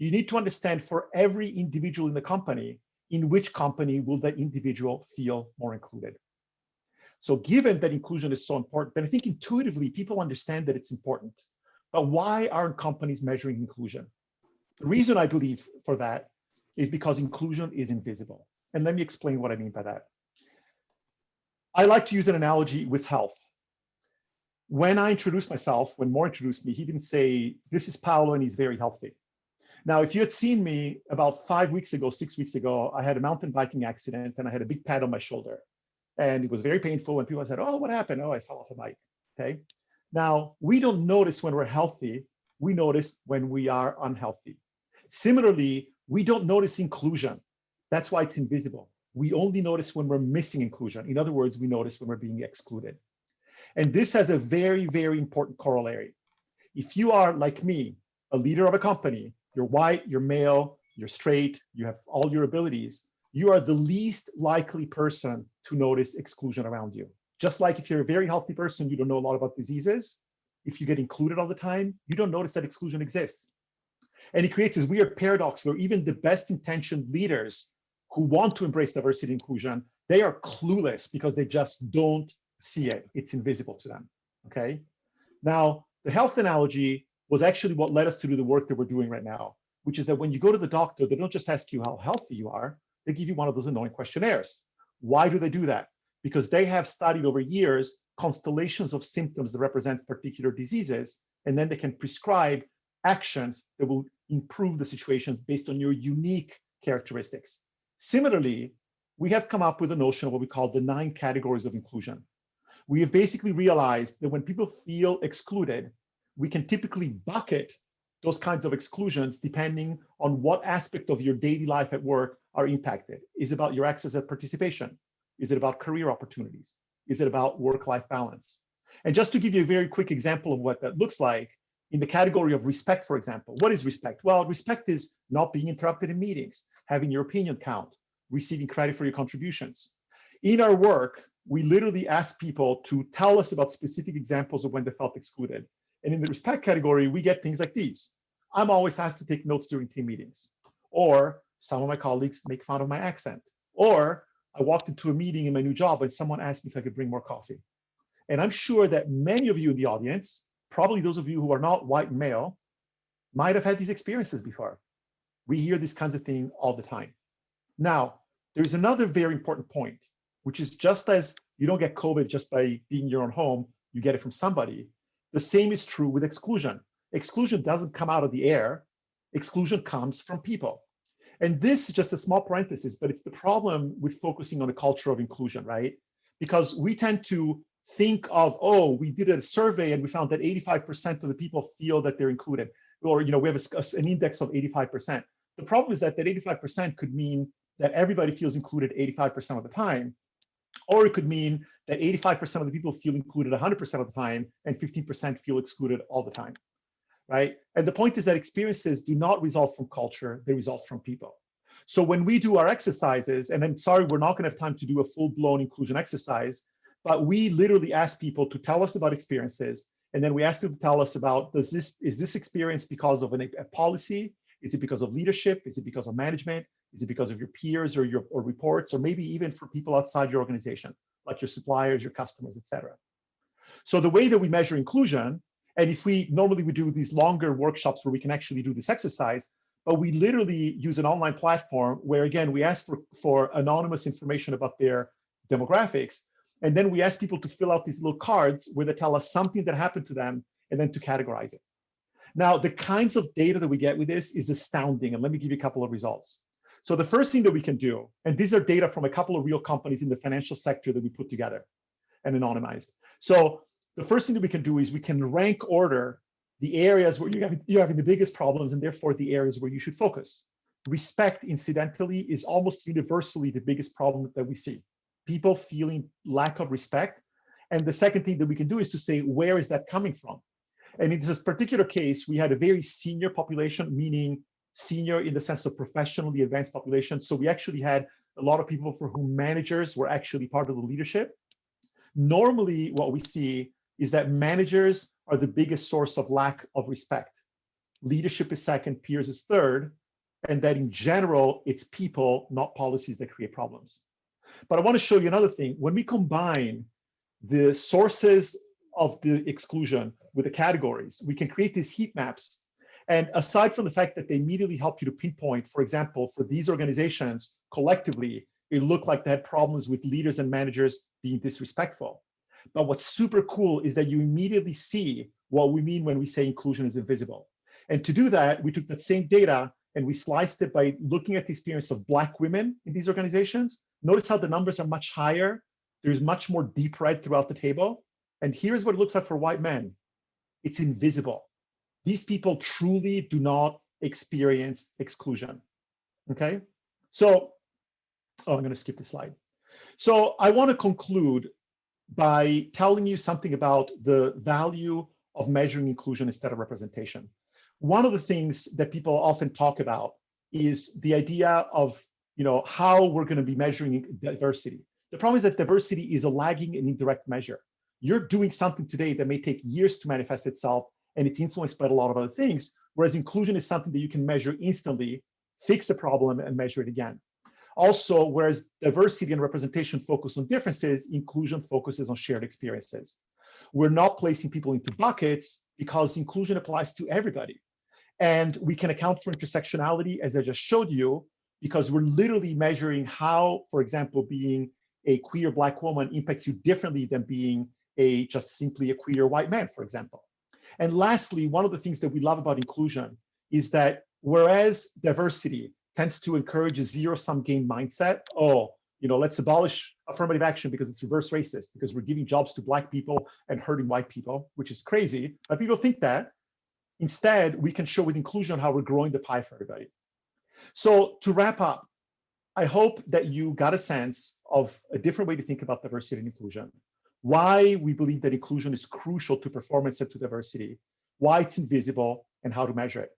you need to understand for every individual in the company, in which company will that individual feel more included. So given that inclusion is so important, then I think intuitively people understand that it's important. But why aren't companies measuring inclusion? The reason I believe for that is because inclusion is invisible. And let me explain what I mean by that. I like to use an analogy with health. When I introduced myself, when Maury introduced me, he didn't say, "This is Paolo and he's very healthy." Now, if you had seen me about 5 weeks ago, 6 weeks ago, I had a mountain biking accident and I had a big pad on my shoulder. And it was very painful. And people said, "Oh, what happened?" "Oh, I fell off a bike." Okay. Now, we don't notice when we're healthy. We notice when we are unhealthy. Similarly, we don't notice inclusion. That's why it's invisible. We only notice when we're missing inclusion. In other words, we notice when we're being excluded. And this has a very, very important corollary. If you are, like me, a leader of a company, you're white, you're male, you're straight, you have all your abilities, you are the least likely person to notice exclusion around you. Just like if you're a very healthy person, you don't know a lot about diseases. If you get included all the time, you don't notice that exclusion exists. And it creates this weird paradox where even the best intentioned leaders who want to embrace diversity and inclusion, they are clueless because they just don't see it. It's invisible to them, okay? Now, the health analogy was actually what led us to do the work that we're doing right now, which is that when you go to the doctor, they don't just ask you how healthy you are, they give you one of those annoying questionnaires. Why do they do that? Because they have studied over years constellations of symptoms that represent particular diseases, and then they can prescribe actions that will improve the situations based on your unique characteristics. Similarly, we have come up with a notion of what we call the 9 categories of inclusion. We have basically realized that when people feel excluded, we can typically bucket those kinds of exclusions depending on what aspect of your daily life at work are impacted. Is it about your access at participation? Is it about career opportunities? Is it about work-life balance? And just to give you a very quick example of what that looks like, in the category of respect, for example, what is respect? Well, respect is not being interrupted in meetings, having your opinion count, receiving credit for your contributions. In our work, we literally ask people to tell us about specific examples of when they felt excluded. And in the respect category, we get things like these. I'm always asked to take notes during team meetings. Or some of my colleagues make fun of my accent. Or I walked into a meeting in my new job and someone asked me if I could bring more coffee. And I'm sure that many of you in the audience, probably those of you who are not white and male, might have had these experiences before. We hear these kinds of things all the time. Now, there's another very important point, which is just as you don't get COVID just by being in your own home, you get it from somebody. The same is true with exclusion. Exclusion doesn't come out of the air. Exclusion comes from people. And this is just a small parenthesis, but it's the problem with focusing on a culture of inclusion, right? Because we tend to think of, oh, we did a survey and we found that 85% of the people feel that they're included. Or, we have an index of 85%. The problem is that 85% could mean that everybody feels included 85% of the time, or it could mean that 85% of the people feel included 100% of the time and 15% feel excluded all the time, right? And the point is that experiences do not result from culture, they result from people. So when we do our exercises, and I'm sorry, we're not gonna have time to do a full-blown inclusion exercise, but we literally ask people to tell us about experiences, and then we ask them to tell us about, is this experience because of a policy? Is it because of leadership? Is it because of management? Is it because of your peers or reports, or maybe even for people outside your organization, like your suppliers, your customers, et cetera? So the way that we measure inclusion, and if we normally do these longer workshops where we can actually do this exercise, but we literally use an online platform where, again, we ask for anonymous information about their demographics, and then we ask people to fill out these little cards where they tell us something that happened to them and then to categorize it. Now, the kinds of data that we get with this is astounding, and let me give you a couple of results. So the first thing that we can do, and these are data from a couple of real companies in the financial sector that we put together and anonymized. So the first thing that we can do is we can rank order the areas where you're having the biggest problems, and therefore the areas where you should focus. Respect, incidentally, is almost universally the biggest problem that we see. People feeling lack of respect. And the second thing that we can do is to say, where is that coming from? And in this particular case, we had a very senior population, meaning senior in the sense of professionally advanced population. So we actually had a lot of people for whom managers were actually part of the leadership. Normally, what we see is that managers are the biggest source of lack of respect. Leadership is second, peers is third, and that in general, it's people, not policies, that create problems. But I want to show you another thing. When we combine the sources of the exclusion with the categories, we can create these heat maps. And aside from the fact that they immediately help you to pinpoint, for example, for these organizations collectively, it looked like they had problems with leaders and managers being disrespectful. But what's super cool is that you immediately see what we mean when we say inclusion is invisible. And to do that, we took that same data and we sliced it by looking at the experience of Black women in these organizations. Notice how the numbers are much higher. There's much more deep red throughout the table. And here's what it looks like for white men. It's invisible. These people truly do not experience exclusion, okay? So, I'm gonna skip the slide. So I wanna conclude by telling you something about the value of measuring inclusion instead of representation. One of the things that people often talk about is the idea of, how we're gonna be measuring diversity. The problem is that diversity is a lagging and indirect measure. You're doing something today that may take years to manifest itself, and it's influenced by a lot of other things, whereas inclusion is something that you can measure instantly, fix a problem, and measure it again. Also, whereas diversity and representation focus on differences, inclusion focuses on shared experiences. We're not placing people into buckets because inclusion applies to everybody. And we can account for intersectionality, as I just showed you, because we're literally measuring how, for example, being a queer Black woman impacts you differently than being just simply a queer white man, for example. And lastly, one of the things that we love about inclusion is that whereas diversity tends to encourage a zero-sum game mindset, let's abolish affirmative action because it's reverse racist, because we're giving jobs to Black people and hurting white people, which is crazy, but people think that. Instead, we can show with inclusion how we're growing the pie for everybody. So to wrap up, I hope that you got a sense of a different way to think about diversity and inclusion, why we believe that inclusion is crucial to performance and to diversity, why it's invisible, and how to measure it.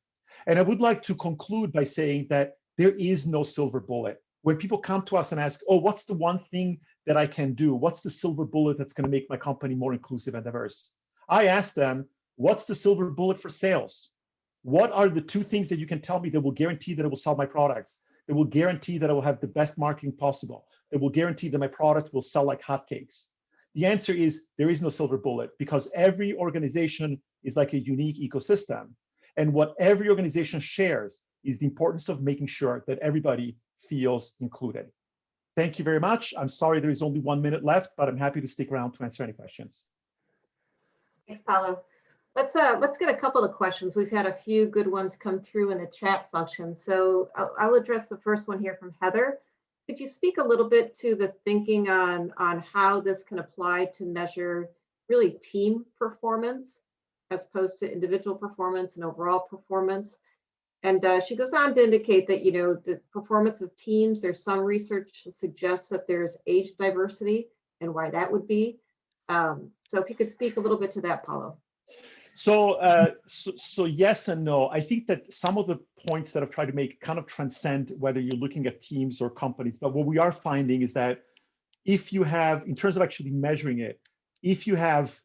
And I would like to conclude by saying that there is no silver bullet. When people come to us and ask, what's the one thing that I can do? What's the silver bullet that's going to make my company more inclusive and diverse? I ask them, what's the silver bullet for sales? What are the two things that you can tell me that will guarantee that it will sell my products, that will guarantee that I will have the best marketing possible, that will guarantee that my product will sell like hotcakes? The answer is there is no silver bullet, because every organization is like a unique ecosystem. And what every organization shares is the importance of making sure that everybody feels included. Thank you very much. I'm sorry there is only 1 minute left, but I'm happy to stick around to answer any questions. Thanks, Paolo. Let's get a couple of questions. We've had a few good ones come through in the chat function. So I'll address the first one here from Heather. Could you speak a little bit to the thinking on how this can apply to measure really team performance as opposed to individual performance and overall performance? And she goes on to indicate that, the performance of teams, there's some research that suggests that there's age diversity and why that would be. So if you could speak a little bit to that, Paolo. So yes and no. I think that some of the points that I've tried to make kind of transcend whether you're looking at teams or companies. But what we are finding is that if you have, in terms of actually measuring it, if you have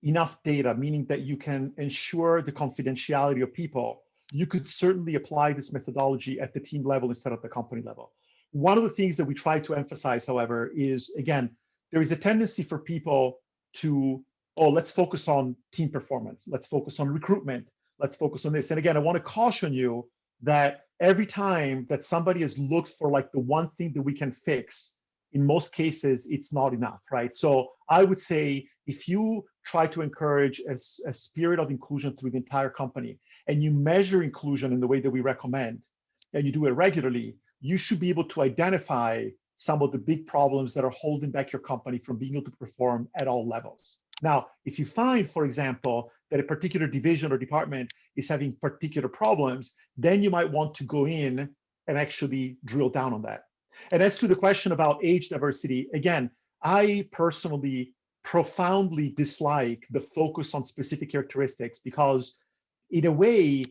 enough data, meaning that you can ensure the confidentiality of people, you could certainly apply this methodology at the team level instead of the company level. One of the things that we try to emphasize, however, is, again, there is a tendency for people to, let's focus on team performance. Let's focus on recruitment. Let's focus on this. And again, I want to caution you that every time that somebody has looked for like the one thing that we can fix, in most cases, it's not enough, right? So I would say if you try to encourage a spirit of inclusion through the entire company, and you measure inclusion in the way that we recommend, and you do it regularly, you should be able to identify some of the big problems that are holding back your company from being able to perform at all levels. Now, if you find, for example, that a particular division or department is having particular problems, then you might want to go in and actually drill down on that. And as to the question about age diversity, again, I personally profoundly dislike the focus on specific characteristics, because in a way,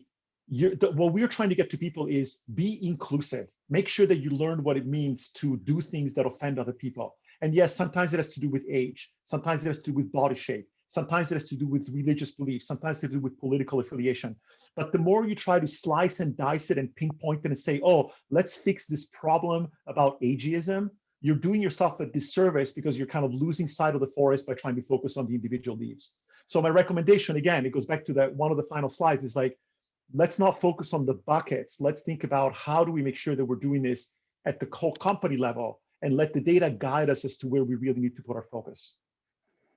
what we're trying to get to people is be inclusive. Make sure that you learn what it means to do things that offend other people. And yes, sometimes it has to do with age. Sometimes it has to do with body shape. Sometimes it has to do with religious beliefs. Sometimes it has to do with political affiliation. But the more you try to slice and dice it and pinpoint it and say, oh, let's fix this problem about ageism, you're doing yourself a disservice, because you're kind of losing sight of the forest by trying to focus on the individual leaves. So my recommendation, again, it goes back to that one of the final slides, is like, let's not focus on the buckets. Let's think about how do we make sure that we're doing this at the whole company level, and let the data guide us as to where we really need to put our focus.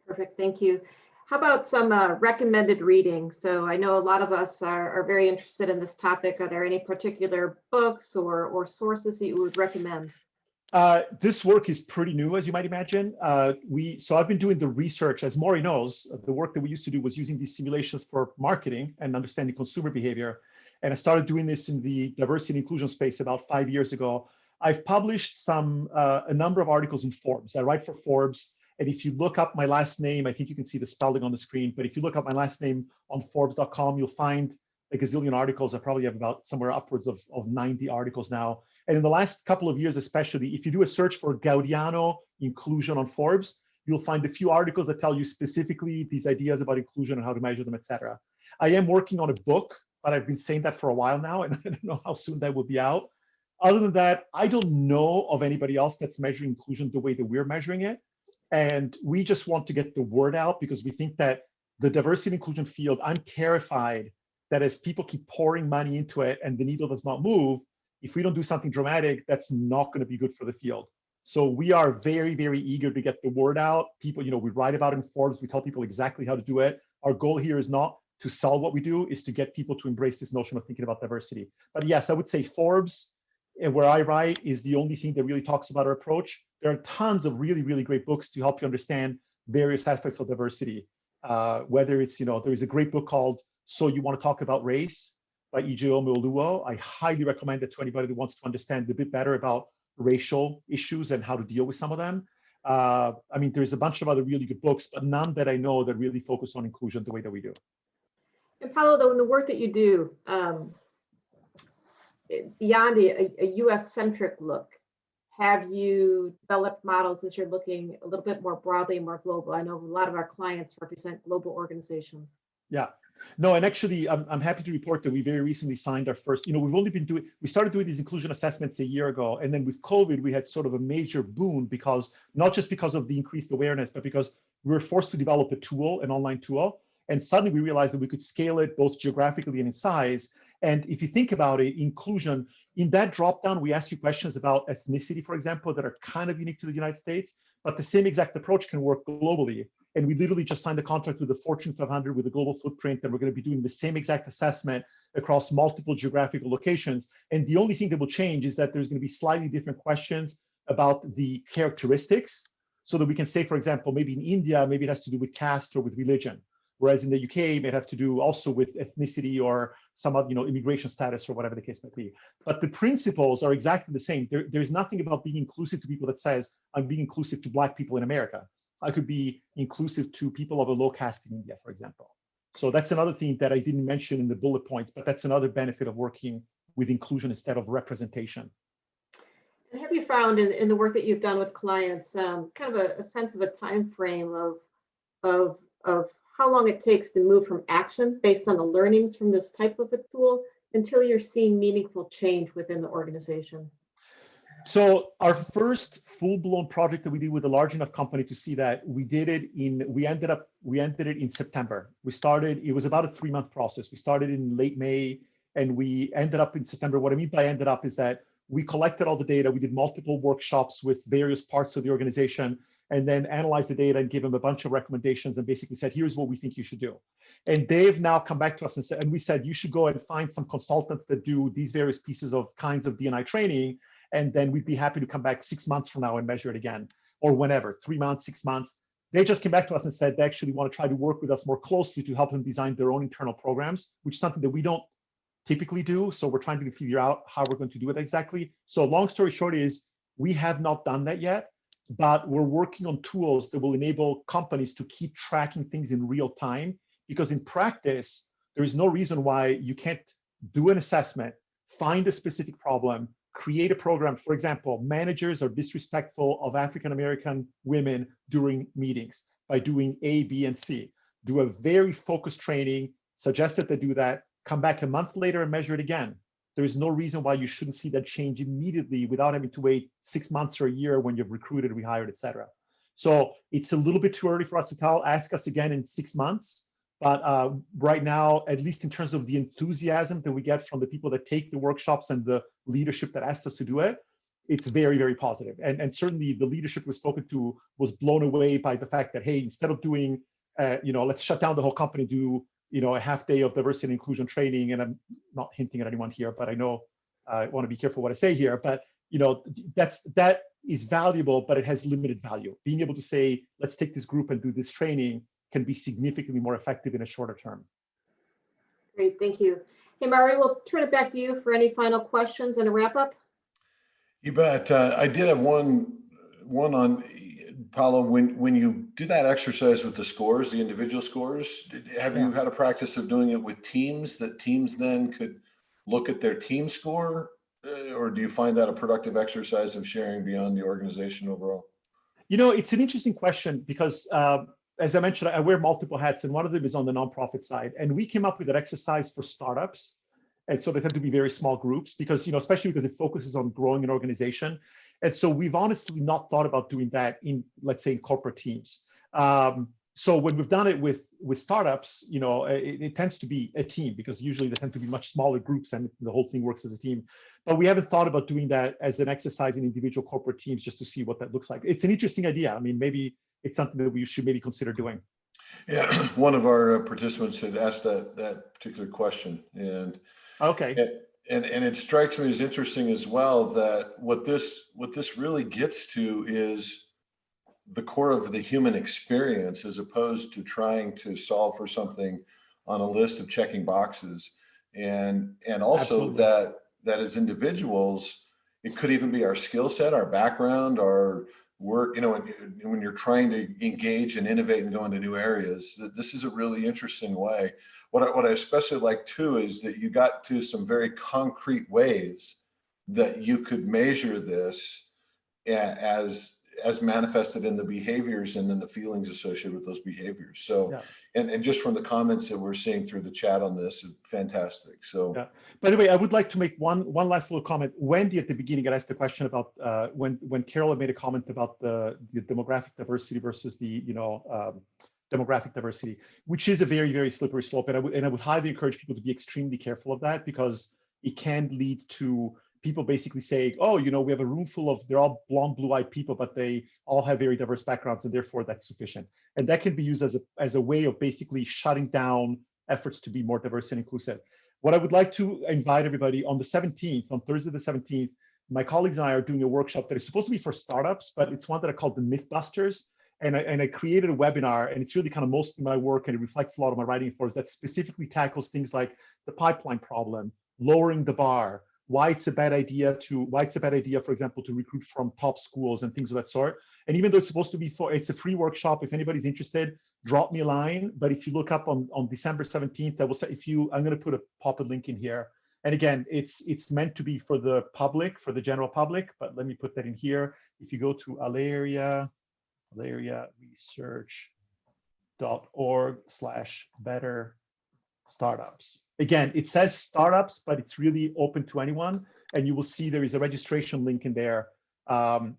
Perfect, thank you. How about some recommended reading? So I know a lot of us are very interested in this topic. Are there any particular books or sources that you would recommend? This work is pretty new, as you might imagine. So I've been doing the research, as Maury knows, the work that we used to do was using these simulations for marketing and understanding consumer behavior. And I started doing this in the diversity and inclusion space about 5 years ago. I've published a number of articles in Forbes. I write for Forbes. And if you look up my last name, I think you can see the spelling on the screen, but if you look up my last name on Forbes.com, you'll find a gazillion articles. I probably have about somewhere upwards of 90 articles now. And in the last couple of years, especially, if you do a search for Gaudiano inclusion on Forbes, you'll find a few articles that tell you specifically these ideas about inclusion and how to measure them, et cetera. I am working on a book, but I've been saying that for a while now, and I don't know how soon that will be out. Other than that, I don't know of anybody else that's measuring inclusion the way that we're measuring it. And we just want to get the word out, because we think that the diversity and inclusion field, I'm terrified that as people keep pouring money into it and the needle does not move, if we don't do something dramatic, that's not going to be good for the field. So we are very, very eager to get the word out. People, we write about it in Forbes. We tell people exactly how to do it. Our goal here is not to sell what we do, is to get people to embrace this notion of thinking about diversity. But yes, I would say Forbes, and where I write, is the only thing that really talks about our approach. There are tons of really, really great books to help you understand various aspects of diversity. Whether it's, there is a great book called So You Want to Talk About Race by Ijeoma Oluo. I highly recommend it to anybody that wants to understand a bit better about racial issues and how to deal with some of them. I mean, there's a bunch of other really good books, but none that I know that really focus on inclusion the way that we do. And Paolo, though, in the work that you do, beyond a US-centric look, have you developed models as you're looking a little bit more broadly and more global? I know a lot of our clients represent global organizations. Yeah, no, and actually, I'm happy to report that we very recently signed our first, we started doing these inclusion assessments a year ago, and then with COVID, we had sort of a major boom, because not just because of the increased awareness, but because we were forced to develop a tool, an online tool, and suddenly we realized that we could scale it both geographically and in size. And if you think about it, inclusion, in that dropdown, we ask you questions about ethnicity, for example, that are kind of unique to the United States, but the same exact approach can work globally. And we literally just signed a contract with the Fortune 500 with a global footprint, and we're going to be doing the same exact assessment across multiple geographical locations. And the only thing that will change is that there's going to be slightly different questions about the characteristics, so that we can say, for example, maybe in India, maybe it has to do with caste or with religion. Whereas in the UK, it may have to do also with ethnicity or some of, immigration status or whatever the case may be. But the principles are exactly the same. There's nothing about being inclusive to people that says, I'm being inclusive to Black people in America. I could be inclusive to people of a low caste in India, for example. So that's another thing that I didn't mention in the bullet points, but that's another benefit of working with inclusion instead of representation. And have you found in the work that you've done with clients, kind of a sense of a time frame of how long it takes to move from action based on the learnings from this type of a tool until you're seeing meaningful change within the organization? So our first full-blown project that we did with a large enough company to see that, we ended it in September. It was about a 3-month process. We started in late May and we ended up in September. What I mean by ended up is that we collected all the data. We did multiple workshops with various parts of the organization. and then analyzed the data and gave them a bunch of recommendations and basically said, here's what we think you should do. And they've now come back to us and said, and we said, you should go and find some consultants that do these various pieces of kinds of D&I training. And then we'd be happy to come back 6 months from now and measure it again, or whenever, 3 months, 6 months. They just came back to us and said they actually want to try to work with us more closely to help them design their own internal programs, which is something that we don't typically do. So we're trying to figure out how we're going to do it exactly. So long story short is we have not done that yet, but we're working on tools that will enable companies to keep tracking things in real time, because in practice, there is no reason why you can't do an assessment, find a specific problem, create a program. For example, managers are disrespectful of African-American women during meetings by doing A, B, and C. Do a very focused training, suggest that they do that, come back a month later and measure it again. There is no reason why you shouldn't see that change immediately without having to wait 6 months or a year when you've recruited, rehired, et cetera. So it's a little bit too early for us to tell. Ask us again in 6 months. But right now, at least in terms of the enthusiasm that we get from the people that take the workshops and the leadership that asked us to do it, it's very, very positive. And certainly the leadership we spoken to was blown away by the fact that, hey, instead of doing, let's shut down the whole company, do, a half day of diversity and inclusion training. And I'm not hinting at anyone here, but I know I want to be careful what I say here. But, that is valuable, but it has limited value. Being able to say, let's take this group and do this training can be significantly more effective in a shorter term. Great, thank you. Hey, Mari, we'll turn it back to you for any final questions and a wrap up. You bet. I did have one on, Paolo, when you do that exercise with the scores, the individual scores, have you had a practice of doing it with teams, that teams then could look at their team score, or do you find that a productive exercise of sharing beyond the organization overall? It's an interesting question because as I mentioned, I wear multiple hats, and one of them is on the nonprofit side. And we came up with an exercise for startups. And so they tend to be very small groups because, especially because it focuses on growing an organization. And so we've honestly not thought about doing that in, let's say, in corporate teams. So when we've done it with startups, it tends to be a team because usually they tend to be much smaller groups and the whole thing works as a team. But we haven't thought about doing that as an exercise in individual corporate teams just to see what that looks like. It's an interesting idea. I mean, maybe it's something that we should maybe consider doing. Yeah, one of our participants had asked that particular question, and okay, and it strikes me as interesting as well that what this really gets to is the core of the human experience, as opposed to trying to solve for something on a list of checking boxes, and also Absolutely. that as individuals, it could even be our skill set, our background, our work, when you're trying to engage and innovate and go into new areas, this is a really interesting way. What I especially like too is that you got to some very concrete ways that you could measure this as manifested in the behaviors and then the feelings associated with those behaviors. So, yeah. and just from the comments that we're seeing through the chat on this, is fantastic. So, yeah. By the way, I would like to make one last little comment. Wendy at the beginning had asked the question about when Carol had made a comment about the demographic diversity versus the demographic diversity, which is a very, very slippery slope. And I would highly encourage people to be extremely careful of that because it can lead to people basically saying, oh, we have a room full of, they're all blonde, blue-eyed people, but they all have very diverse backgrounds, and therefore that's sufficient. And that can be used as a way of basically shutting down efforts to be more diverse and inclusive. What I would like to invite everybody on the 17th, on Thursday the 17th, my colleagues and I are doing a workshop that is supposed to be for startups, but it's one that I call the Mythbusters. And I created a webinar, and it's really kind of most of my work, and it reflects a lot of my writing for us, that specifically tackles things like the pipeline problem, lowering the bar, why it's a bad idea, for example, to recruit from top schools and things of that sort. And even though it's supposed to be it's a free workshop, if anybody's interested, drop me a line. But if you look up on December 17th, I will say, I'm going to pop a link in here. And again, it's meant to be for the public, for the general public, but let me put that in here. If you go to Aleria research.org/better startups. Again, it says startups, but it's really open to anyone. And you will see there is a registration link in there.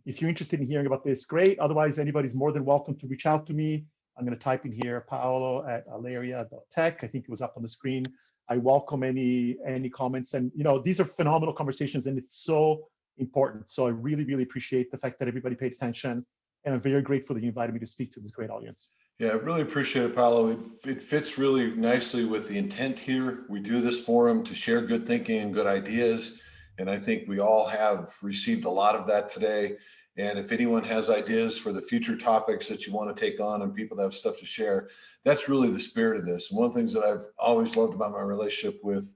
If you're interested in hearing about this, great. Otherwise, anybody's more than welcome to reach out to me. I'm going to type in here, paolo@aleria.tech. I think it was up on the screen. I welcome any comments. And, these are phenomenal conversations, and it's so important. So I really, really appreciate the fact that everybody paid attention. And I'm very grateful that you invited me to speak to this great audience. Yeah, I really appreciate it, Paolo. It fits really nicely with the intent here. We do this forum to share good thinking and good ideas. And I think we all have received a lot of that today. And if anyone has ideas for the future topics that you want to take on and people that have stuff to share, that's really the spirit of this. And one of the things that I've always loved about my relationship with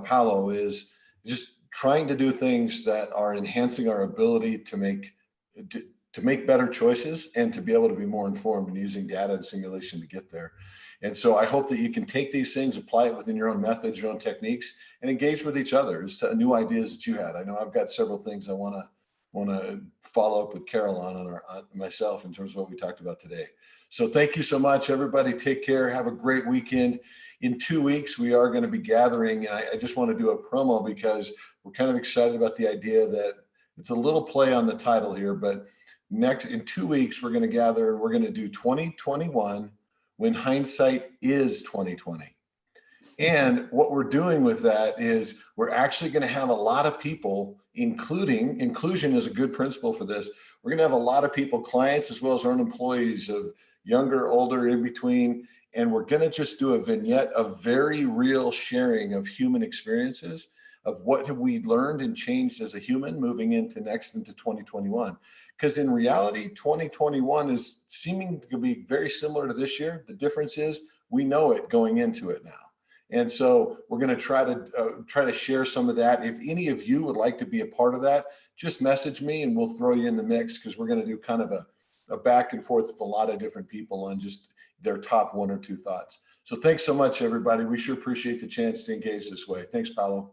Paolo is just trying to do things that are enhancing our ability to make better choices and to be able to be more informed and using data and simulation to get there. And so I hope that you can take these things, apply it within your own methods, your own techniques, and engage with each other as to new ideas that you had. I know I've got several things I want to follow up with Carol on myself in terms of what we talked about today. So thank you so much, everybody. Take care. Have a great weekend. In 2 weeks, we are going to be gathering, and I just want to do a promo because we're kind of excited about the idea that it's a little play on the title here, but in 2 weeks, we're going to gather and we're going to do 2021 when hindsight is 2020. And what we're doing with that is we're actually going to have a lot of people, inclusion is a good principle for this. We're going to have a lot of people, clients, as well as our own employees of younger, older, in between. And we're going to just do a vignette of very real sharing of human experiences of what have we learned and changed as a human moving into 2021. Because in reality, 2021 is seeming to be very similar to this year. The difference is we know it going into it now. And so we're going to try to share some of that. If any of you would like to be a part of that, just message me and we'll throw you in the mix, because we're going to do kind of a back and forth with a lot of different people on just their top 1 or 2 thoughts. So thanks so much, everybody. We sure appreciate the chance to engage this way. Thanks, Paolo.